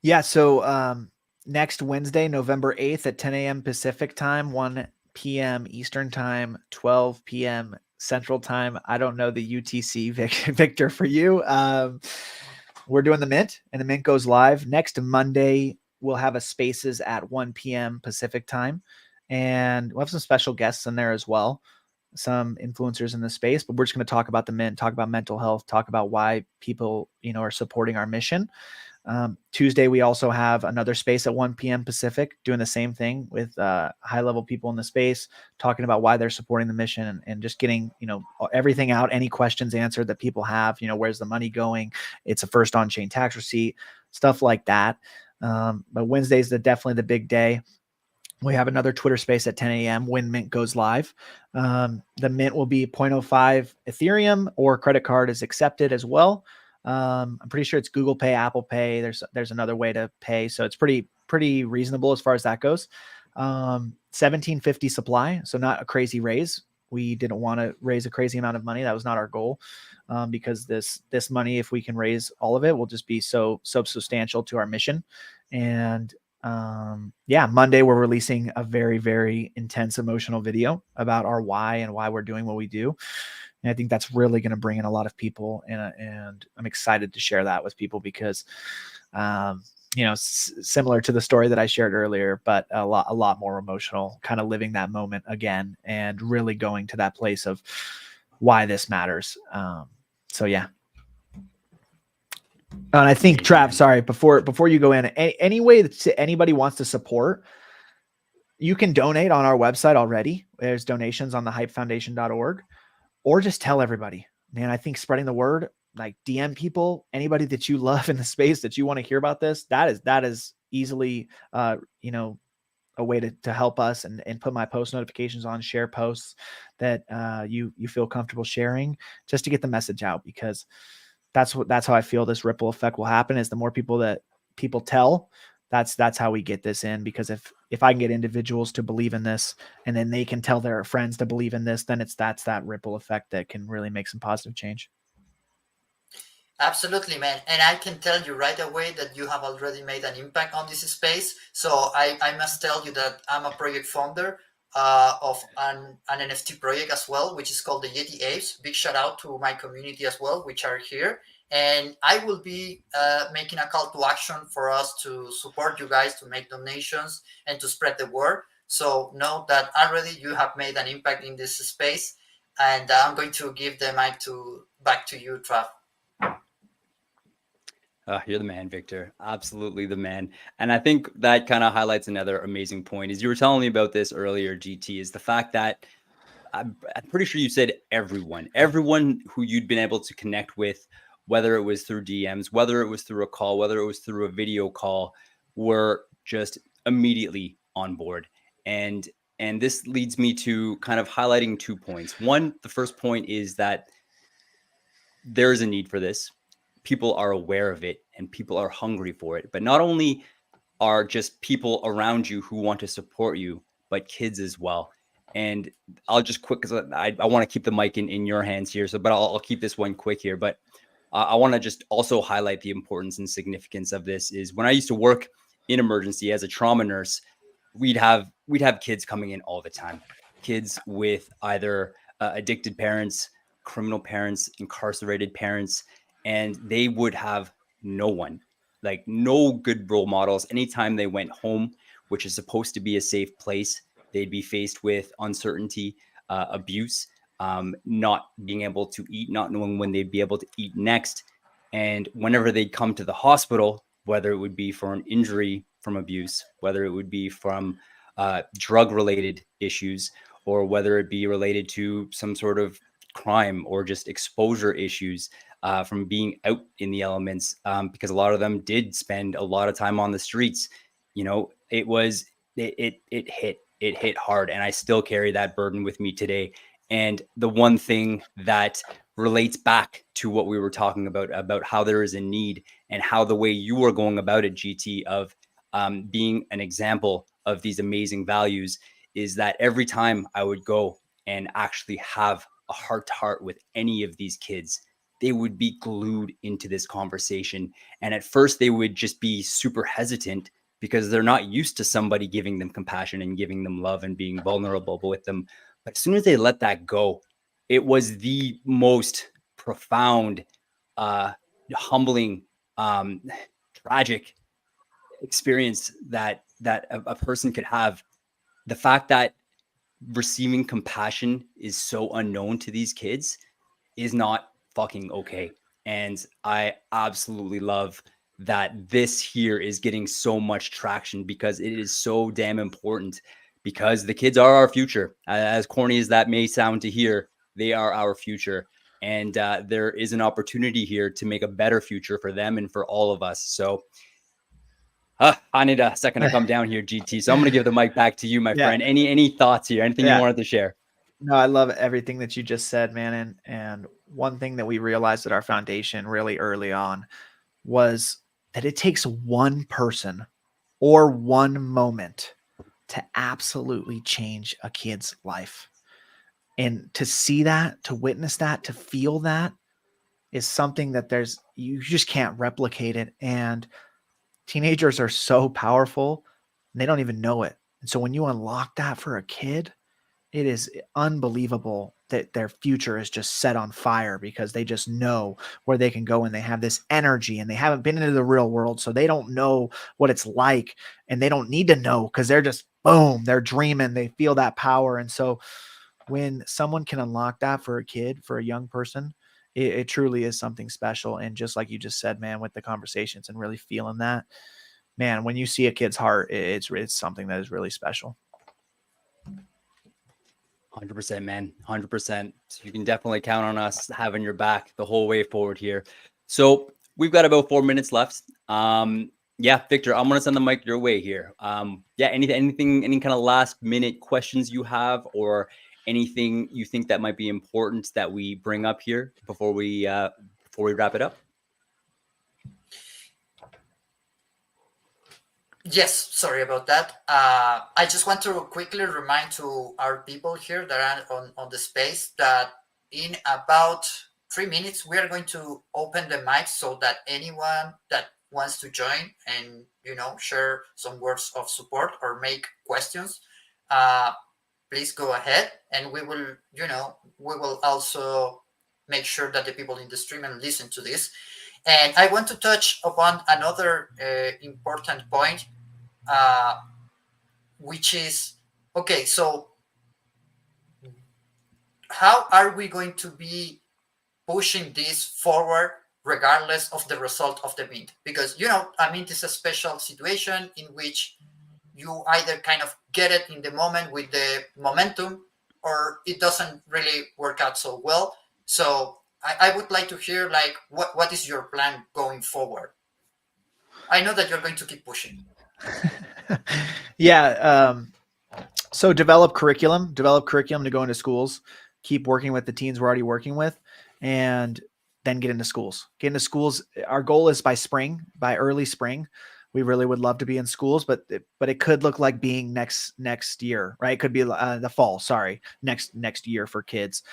Yeah. So next Wednesday, November 8th at 10 a.m. Pacific time, 1 p.m. Eastern time, 12 p.m. Central time. I don't know the UTC, Victor, for you. We're doing the mint, and the mint goes live next Monday. We'll have a spaces at 1 p.m. Pacific time, and we'll have some special guests in there as well. Some influencers in the space, but we're just going to talk about the mint, talk about mental health, talk about why people, are supporting our mission. Tuesday, we also have another space at 1 p.m. Pacific doing the same thing with high-level people in the space, talking about why they're supporting the mission and just getting, everything out, any questions answered that people have, where's the money going? It's a first on-chain tax receipt, stuff like that. But Wednesday's definitely the big day. We have another Twitter space at 10 a.m. when Mint goes live. The Mint will be 0.05 Ethereum or credit card is accepted as well. I'm pretty sure it's Google Pay, Apple Pay. There's another way to pay. So it's pretty reasonable as far as that goes. 1750 supply. So not a crazy raise. We didn't want to raise a crazy amount of money. That was not our goal. Because this money, if we can raise all of it, will just be so substantial to our mission. And Monday we're releasing a very, very intense emotional video about our why and why we're doing what we do. And I think that's really going to bring in a lot of people, and I'm excited to share that with people because, similar to the story that I shared earlier, but a lot more emotional, kind of living that moment again and really going to that place of why this matters. So yeah. And I think Trav, sorry, before you go in, any way that anybody wants to support, you can donate on our website already. There's donations on the hypefoundation.org, or just tell everybody, man. I think spreading the word, like DM people, anybody that you love in the space that you want to hear about this, that is easily, a way to help us and put my post notifications on, share posts that you feel comfortable sharing just to get the message out, because that's how I feel this ripple effect will happen. Is the more people that people tell, that's how we get this in. Because if I can get individuals to believe in this and then they can tell their friends to believe in this, then that's that ripple effect that can really make some positive change. Absolutely, man. And I can tell you right away that you have already made an impact on this space. So I must tell you that I'm a project founder of an NFT project as well, which is called the Yeti Apes. Big shout out to my community as well, which are here. And I will be making a call to action for us to support you guys, to make donations and to spread the word. So know that already you have made an impact in this space. And I'm going to give the mic back to you, Trav. You're the man, Victor. Absolutely the man. And I think that kind of highlights another amazing point. As you were telling me about this earlier, GT, is the fact that I'm pretty sure you said everyone who you'd been able to connect with, whether it was through DMs, whether it was through a call, whether it was through a video call, were just immediately on board. And this leads me to kind of highlighting 2 points. One, the first point is that there is a need for this. People are aware of it and people are hungry for it. But not only are just people around you who want to support you, but kids as well. And I'll just quick, because I want to keep the mic in your hands here. But I'll keep this one quick here. But I want to just also highlight the importance and significance of this. Is when I used to work in emergency as a trauma nurse, we'd have kids coming in all the time. Kids with either addicted parents, criminal parents, incarcerated parents. And they would have no one, like no good role models. Anytime they went home, which is supposed to be a safe place, they'd be faced with uncertainty, abuse, not being able to eat, not knowing when they'd be able to eat next. And whenever they'd come to the hospital, whether it would be for an injury from abuse, whether it would be from drug-related issues, or whether it be related to some sort of crime or just exposure issues, from being out in the elements, because a lot of them did spend a lot of time on the streets. It hit hard, and I still carry that burden with me today. And the one thing that relates back to what we were talking about how there is a need and how the way you are going about it, GT, of being an example of these amazing values, is that every time I would go and actually have a heart-to-heart with any of these kids, they would be glued into this conversation. And at first they would just be super hesitant because they're not used to somebody giving them compassion and giving them love and being vulnerable with them. But as soon as they let that go, it was the most profound, humbling, tragic experience that a person could have. The fact that receiving compassion is so unknown to these kids is not fucking okay. And I absolutely love that this here is getting so much traction, because it is so damn important, because the kids are our future. As corny as that may sound to hear, they are our future. And there is an opportunity here to make a better future for them and for all of us. So I need a second to come down here, GT. So I'm going to give the mic back to you, my friend. Any thoughts here? Anything you wanted to share? No, I love everything that you just said, man. And one thing that we realized at our foundation really early on was that it takes one person or one moment to absolutely change a kid's life. And to see that, to witness that, to feel that is something that you just can't replicate it. And teenagers are so powerful and they don't even know it. And so when you unlock that for a kid, it is unbelievable that their future is just set on fire because they just know where they can go and they have this energy and they haven't been into the real world. So they don't know what it's like and they don't need to know because they're just boom, they're dreaming, they feel that power. And so when someone can unlock that for a kid, for a young person, it truly is something special. And just like you just said, man, with the conversations and really feeling that, man, when you see a kid's heart, it's something that is really special. 100%, man. 100%. So you can definitely count on us having your back the whole way forward here. So we've got about 4 minutes left. Yeah, Victor, I'm going to send the mic your way here. Yeah, any kind of last minute questions you have, or anything you think that might be important that we bring up here before we wrap it up? Yes, sorry about that. I just want to quickly remind to our people here that are on the space that in about 3 minutes, we are going to open the mic so that anyone that wants to join and, share some words of support or make questions, please go ahead. And we will also make sure that the people in the stream and listen to this. And I want to touch upon another important point, which is, okay, so how are we going to be pushing this forward regardless of the result of the mint? Because, a mint is a special situation in which you either kind of get it in the moment with the momentum, or it doesn't really work out so well. So I would like to hear, like, what is your plan going forward? I know that you're going to keep pushing. Yeah. So develop curriculum to go into schools, keep working with the teens we're already working with, and then get into schools. Our goal is by early spring. We really would love to be in schools, but it could look like being next year, right? It could be the fall, next year for kids,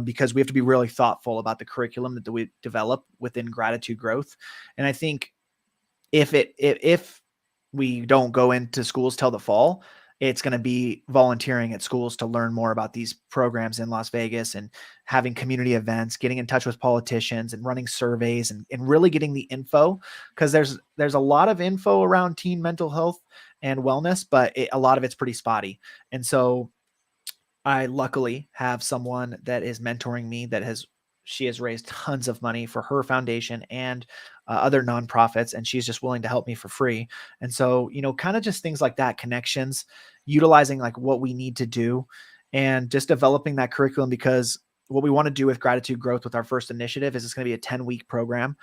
because we have to be really thoughtful about the curriculum that we develop within Gratitude Growth. And I think if we don't go into schools till the fall, it's going to be volunteering at schools to learn more about these programs in Las Vegas and having community events, getting in touch with politicians and running surveys and really getting the info, because there's a lot of info around teen mental health and wellness, but a lot of it's pretty spotty. And so I luckily have someone that is mentoring me she has raised tons of money for her foundation and other nonprofits, and she's just willing to help me for free. And so, kind of just things like that, connections, utilizing like what we need to do, and just developing that curriculum, because what we want to do with Gratitude Growth with our first initiative is it's going to be a 10-week program.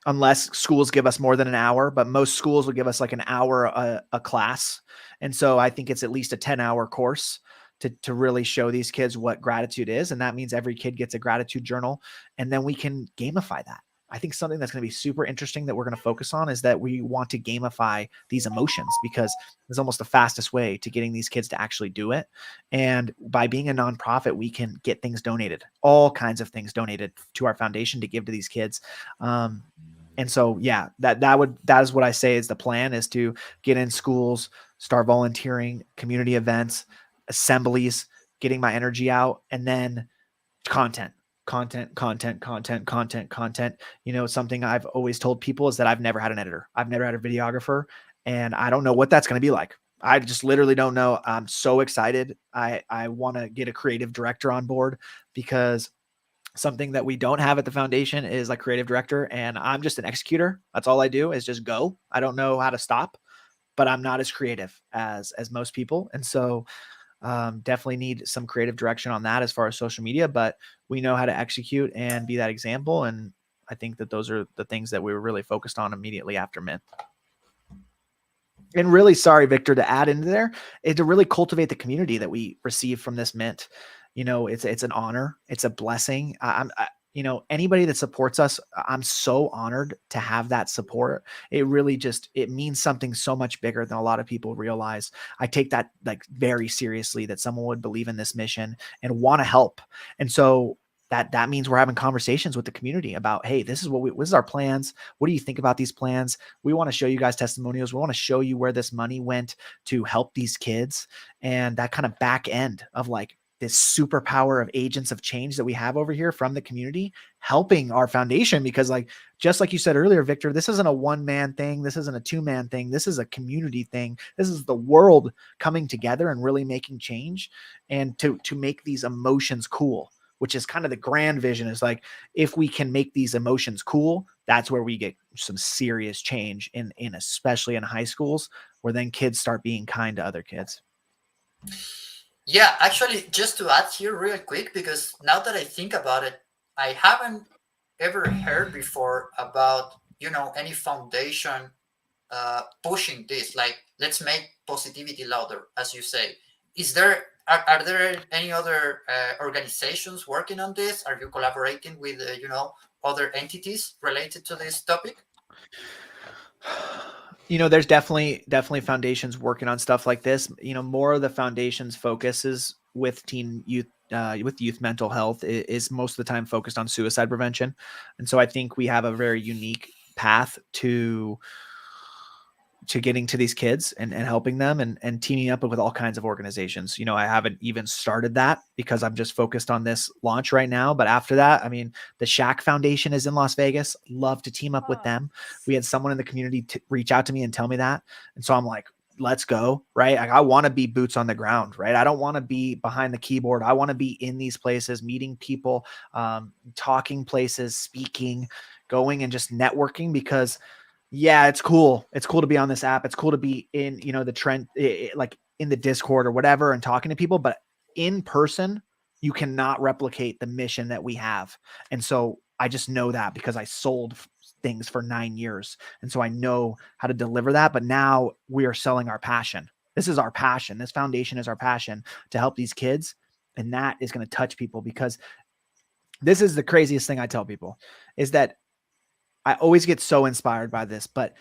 Unless schools give us more than an hour, but most schools will give us like an hour a class. And so I think it's at least a 10-hour course to really show these kids what gratitude is. And that means every kid gets a gratitude journal, and then we can gamify that. I think something that's going to be super interesting that we're going to focus on is that we want to gamify these emotions, because it's almost the fastest way to getting these kids to actually do it. And by being a nonprofit, we can get things donated, all kinds of things donated to our foundation to give to these kids. And so, yeah, that is what I say is the plan, is to get in schools, start volunteering, community events, assemblies, getting my energy out, and then content. Something I've always told people is that I've never had an editor. I've never had a videographer, and I don't know what that's going to be like. I just literally don't know. I'm so excited. I want to get a creative director on board, because Something that we don't have at the foundation is like creative director, and I'm just an executor. That's all I do is just go. I don't know how to stop, but I'm not as creative as most people. And so definitely need some creative direction on that as far as social media, but we know how to execute and be that example. And I think that those are the things that we were really focused on immediately after Mint. And really, sorry, Victor, to add into there, is to really cultivate the community that we receive from this Mint. It's an honor. It's a blessing. Anybody that supports us, I'm so honored to have that support. It really it means something so much bigger than a lot of people realize. I take that like very seriously, that someone would believe in this mission and want to help. And so that means we're having conversations with the community about, hey, this is our plans. What do you think about these plans? We want to show you guys testimonials. We want to show you where this money went to help these kids, and that kind of back end of like this superpower of agents of change that we have over here from the community helping our foundation. Because like, just like you said earlier, Victor, this isn't a one-man thing. This isn't a two-man thing. This is a community thing. This is the world coming together and really making change, and to make these emotions cool, which is kind of the grand vision, is like, if we can make these emotions cool, that's where we get some serious change in especially in high schools, where then kids start being kind to other kids. Yeah, actually, just to add here real quick, because now that I think about it, I haven't ever heard before about, any foundation pushing this, like, let's make positivity louder, as you say. Are there any other organizations working on this? Are you collaborating with, other entities related to this topic? There's definitely foundations working on stuff like this. More of the foundation's focuses with youth mental health is most of the time focused on suicide prevention. And so I think we have a very unique path to getting to these kids and helping them and teaming up with all kinds of organizations. I haven't even started that because I'm just focused on this launch right now. But after that, I mean, the Shack Foundation is in Las Vegas. Love to team up with them. We had someone in the community reach out to me and tell me that. And so I'm like, let's go, right? I want to be boots on the ground, right? I don't want to be behind the keyboard. I want to be in these places, meeting people, talking places, speaking, going and just networking, because yeah, it's cool. It's cool to be on this app. It's cool to be in, the trend, like in the Discord or whatever, and talking to people, but in person, you cannot replicate the mission that we have. And so I just know that because I sold things for 9 years. And so I know how to deliver that, but now we are selling our passion. This is our passion. This foundation is our passion to help these kids. And that is going to touch people, because this is the craziest thing I tell people, is that I always get so inspired by this, but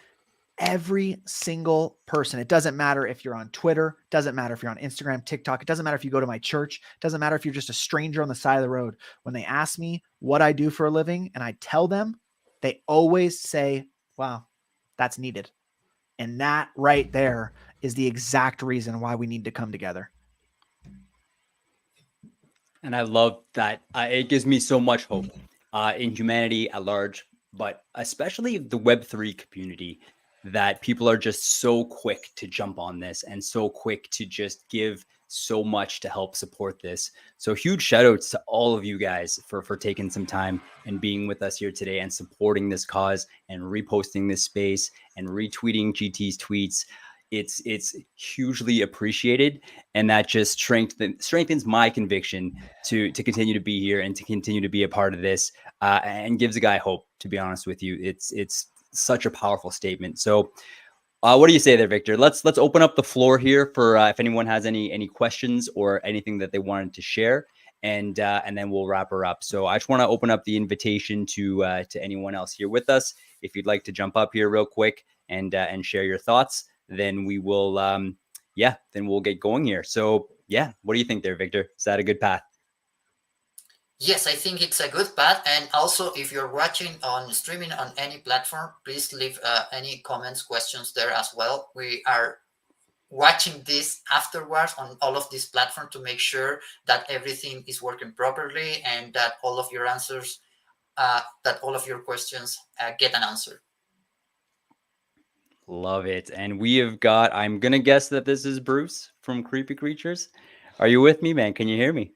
every single person, it doesn't matter if you're on Twitter, doesn't matter if you're on Instagram, TikTok, it doesn't matter if you go to my church, it doesn't matter if you're just a stranger on the side of the road. When they ask me what I do for a living and I tell them, they always say, wow, that's needed. And that right there is the exact reason why we need to come together. And I love that. It gives me so much hope in humanity at large, but especially the Web3 community, that people are just so quick to jump on this and so quick to just give so much to help support this. So huge shout outs to all of you guys for taking some time and being with us here today and supporting this cause and reposting this space and retweeting GT's tweets. It's hugely appreciated, and that just strengthens my conviction to continue to be here and to continue to be a part of this, and gives a guy hope. To be honest with you, it's such a powerful statement. So, what do you say there, Victor? Let's open up the floor here for if anyone has any questions or anything that they wanted to share, and then we'll wrap her up. So I just want to open up the invitation to anyone else here with us. If you'd like to jump up here real quick and share your thoughts, then we will, then we'll get going here. So yeah, what do you think there, Victor? Is that a good path? Yes, I think it's a good path. And also, if you're watching on streaming on any platform, please leave any comments, questions there as well. We are watching this afterwards on all of these platforms to make sure that everything is working properly and that all of your answers, that all of your questions get an answer. Love it. And we have got, I'm going to guess that this is Bruce from Creepy Creatures. Are you with me, man? Can you hear me?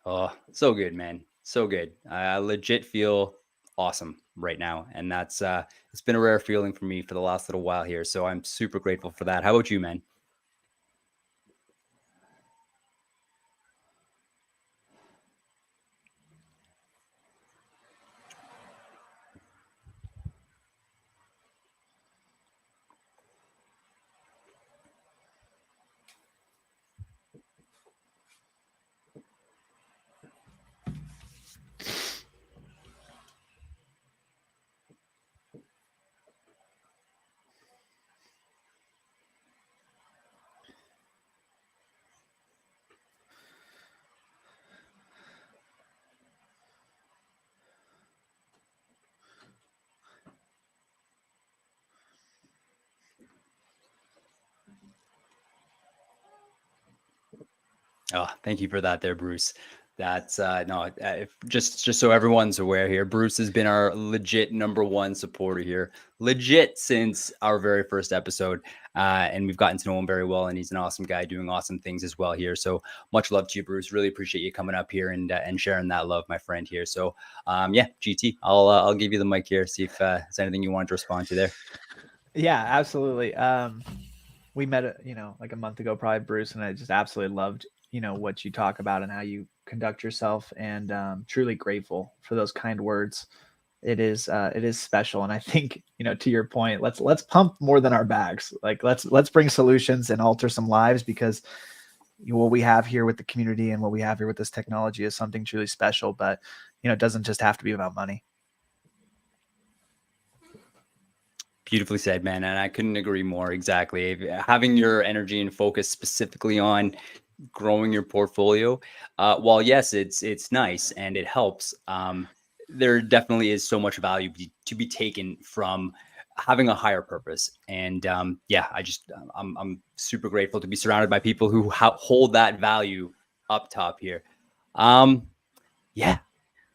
Oh, so good, man. So good. I legit feel awesome right now. And that's it's been a rare feeling for me for the last little while here. So I'm super grateful for that. How about you, man? Oh, thank you for that there, Bruce. That's no, just so everyone's aware here, Bruce has been our legit number one supporter here, legit since our very first episode, and we've gotten to know him very well, and he's an awesome guy doing awesome things as well here. So much love to you, Bruce. Really appreciate you coming up here and sharing that love, my friend here. So yeah, GT, I'll give you the mic here. See if there's anything you want to respond to there. Yeah, absolutely. We met, like a month ago, probably, Bruce, and I just absolutely loved, what you talk about and how you conduct yourself, and truly grateful for those kind words. It is special, and I think, to your point, let's pump more than our bags. Like let's bring solutions and alter some lives, because what we have here with the community and what we have here with this technology is something truly special. But it doesn't just have to be about money. Beautifully said, man. And I couldn't agree more. Exactly. Having your energy and focus specifically on growing your portfolio, while yes, it's nice and it helps, there definitely is so much value to be taken from having a higher purpose. And yeah, I'm super grateful to be surrounded by people who hold that value up top here. Yeah,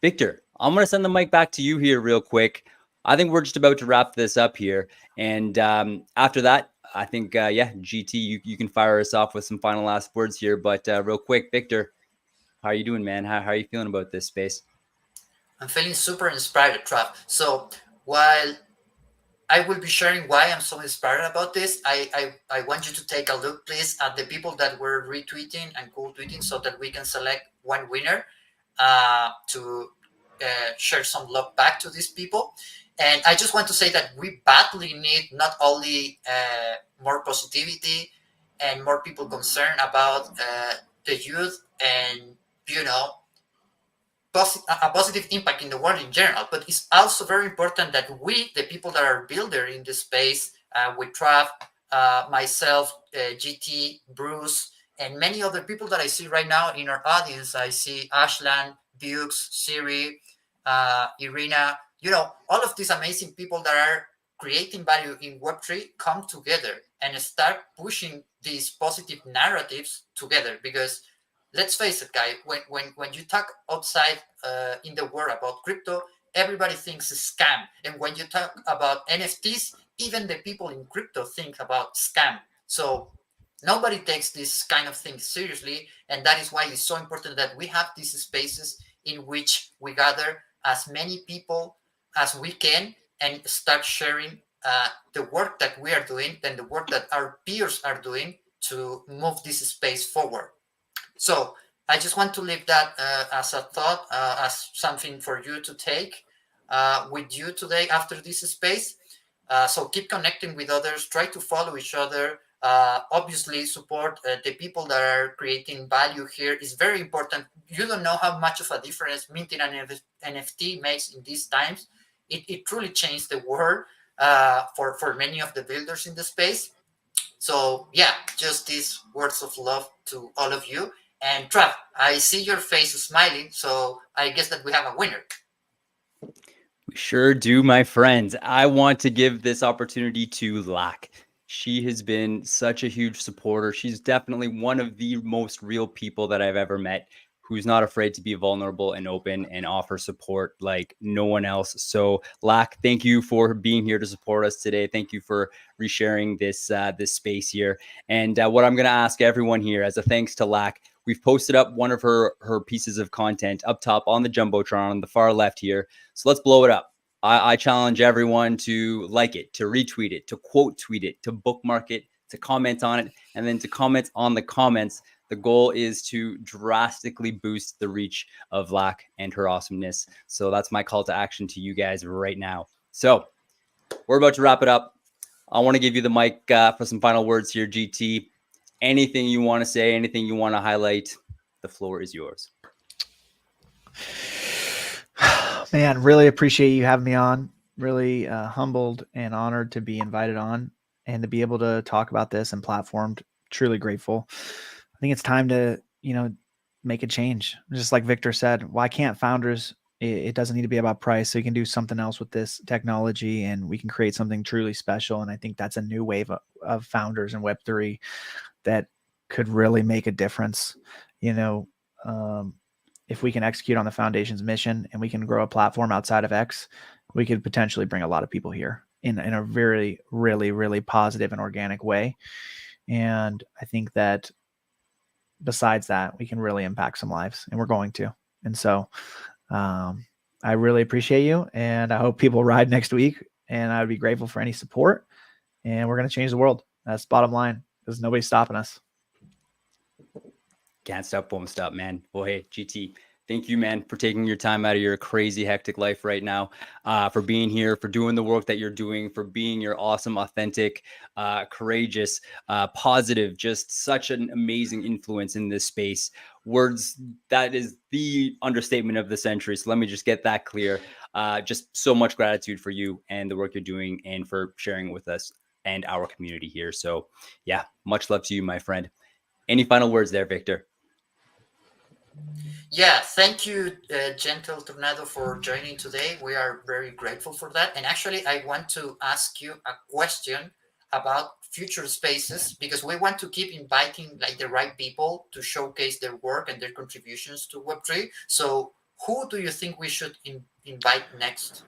Victor, I'm going to send the mic back to you here real quick. I think we're just about to wrap this up here. And after that, I think, yeah, GT, you can fire us off with some final last words here. But real quick, Victor, how are you doing, man? How are you feeling about this space? I'm feeling super inspired, Trav. So while I will be sharing why I'm so inspired about this, I want you to take a look, please, at the people that were retweeting and cool tweeting, so that we can select one winner to share some love back to these people. And I just want to say that we badly need not only more positivity and more people concerned about the youth and, a positive impact in the world in general, but it's also very important that we, the people that are builder in this space, with Trav, myself, GT, Bruce, and many other people that I see right now in our audience. I see Ashland, Bukes, Siri, Irina, all of these amazing people that are creating value in Web3 come together and start pushing these positive narratives together. Because let's face it, guy, when you talk outside in the world about crypto, everybody thinks it's scam. And when you talk about NFTs, even the people in crypto think about scam. So nobody takes this kind of thing seriously. And that is why it's so important that we have these spaces in which we gather as many people as we can and start sharing the work that we are doing and the work that our peers are doing to move this space forward. So I just want to leave that as a thought, as something for you to take with you today after this space. So keep connecting with others, try to follow each other. Obviously, support the people that are creating value here is very important. You don't know how much of a difference minting an NFT makes in these times. It truly changed the world for many of the builders in the space. So yeah, just these words of love to all of you. And Trav, I see your face smiling, so I guess that we have a winner. We sure do, my friends. I want to give this opportunity to Lack. She has been such a huge supporter. She's definitely one of the most real people that I've ever met, who's not afraid to be vulnerable and open and offer support like no one else. So Lack, thank you for being here to support us today. Thank you for resharing this space here. And what I'm going to ask everyone here, as a thanks to Lack, we've posted up one of her pieces of content up top on the Jumbotron on the far left here. So let's blow it up. I challenge everyone to like it, to retweet it, to quote tweet it, to bookmark it, to comment on it, and then to comment on the comments. The goal is to drastically boost the reach of Lack and her awesomeness. So that's my call to action to you guys right now. So we're about to wrap it up. I want to give you the mic for some final words here, GT. Anything you want to say, anything you want to highlight, the floor is yours. Man, really appreciate you having me on. Really humbled and honored to be invited on and to be able to talk about this and platformed. Truly grateful. I think it's time to, make a change. Just like Victor said, why can't founders, it doesn't need to be about price. So you can do something else with this technology and we can create something truly special. And I think that's a new wave of founders in Web3 that could really make a difference. If we can execute on the foundation's mission and we can grow a platform outside of X, we could potentially bring a lot of people here in a very, really, really positive and organic way. And I think that besides that, we can really impact some lives, and we're going to. And so I really appreciate you, and I hope people ride next week, and I would be grateful for any support, and we're going to change the world. That's the bottom line, because nobody's stopping us. Can't stop, won't stop, man. Well, hey, GT, thank you, man, for taking your time out of your crazy, hectic life right now, for being here, for doing the work that you're doing, for being your awesome, authentic, courageous, positive, just such an amazing influence in this space. Words, that is the understatement of the century. So let me just get that clear. Just so much gratitude for you and the work you're doing and for sharing it with us and our community here. So yeah, much love to you, my friend. Any final words there, Victor? Yeah, thank you, Gentle Tornado, for joining today. We are very grateful for that. And actually, I want to ask you a question about future spaces, because we want to keep inviting like the right people to showcase their work and their contributions to Web3. So who do you think we should invite next?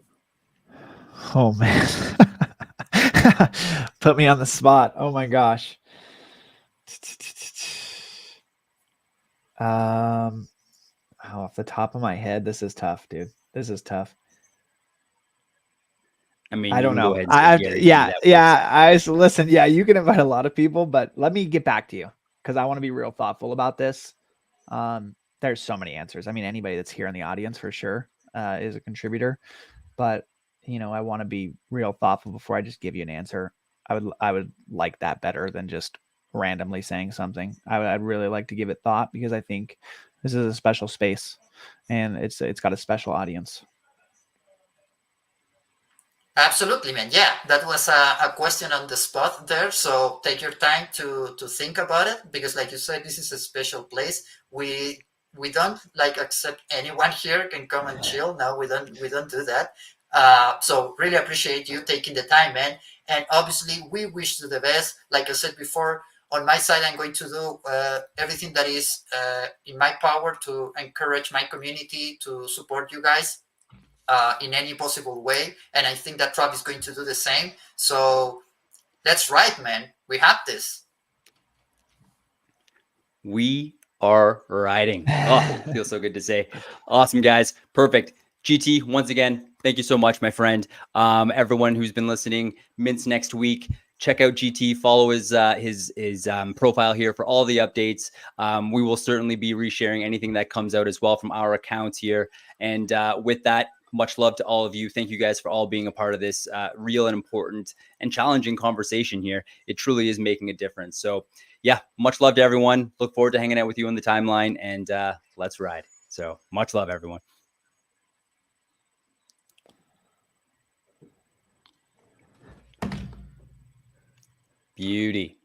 Oh, man. Put me on the spot. Oh, my gosh. Off the top of my head, this is tough, dude. This is tough. I mean, I don't know. Listen. Yeah, you can invite a lot of people, but let me get back to you because I want to be real thoughtful about this. There's so many answers. I mean, anybody that's here in the audience for sure is a contributor, but I want to be real thoughtful before I just give you an answer. I would like that better than just randomly saying something. I'd really like to give it thought because I think this is a special space and it's got a special audience. Absolutely, man. Yeah, that was a question on the spot there. So take your time to think about it, because like you said, this is a special place. We don't like accept anyone here can come and chill. No, we don't do that. So really appreciate you taking the time, man. And obviously we wish you the best. Like I said before, on my side, I'm going to do everything that is in my power to encourage my community to support you guys in any possible way. And I think that Trav is going to do the same. So that's right, man. We have this. We are riding. Oh, feels so good to say. Awesome, guys. Perfect. GT, once again, thank you so much, my friend. Everyone who's been listening, Mints next week. Check out GT. Follow his profile here for all the updates. We will certainly be resharing anything that comes out as well from our accounts here. And with that, much love to all of you. Thank you guys for all being a part of this real and important and challenging conversation here. It truly is making a difference. So yeah, much love to everyone. Look forward to hanging out with you on the timeline, and let's ride. So much love, everyone. Beauty.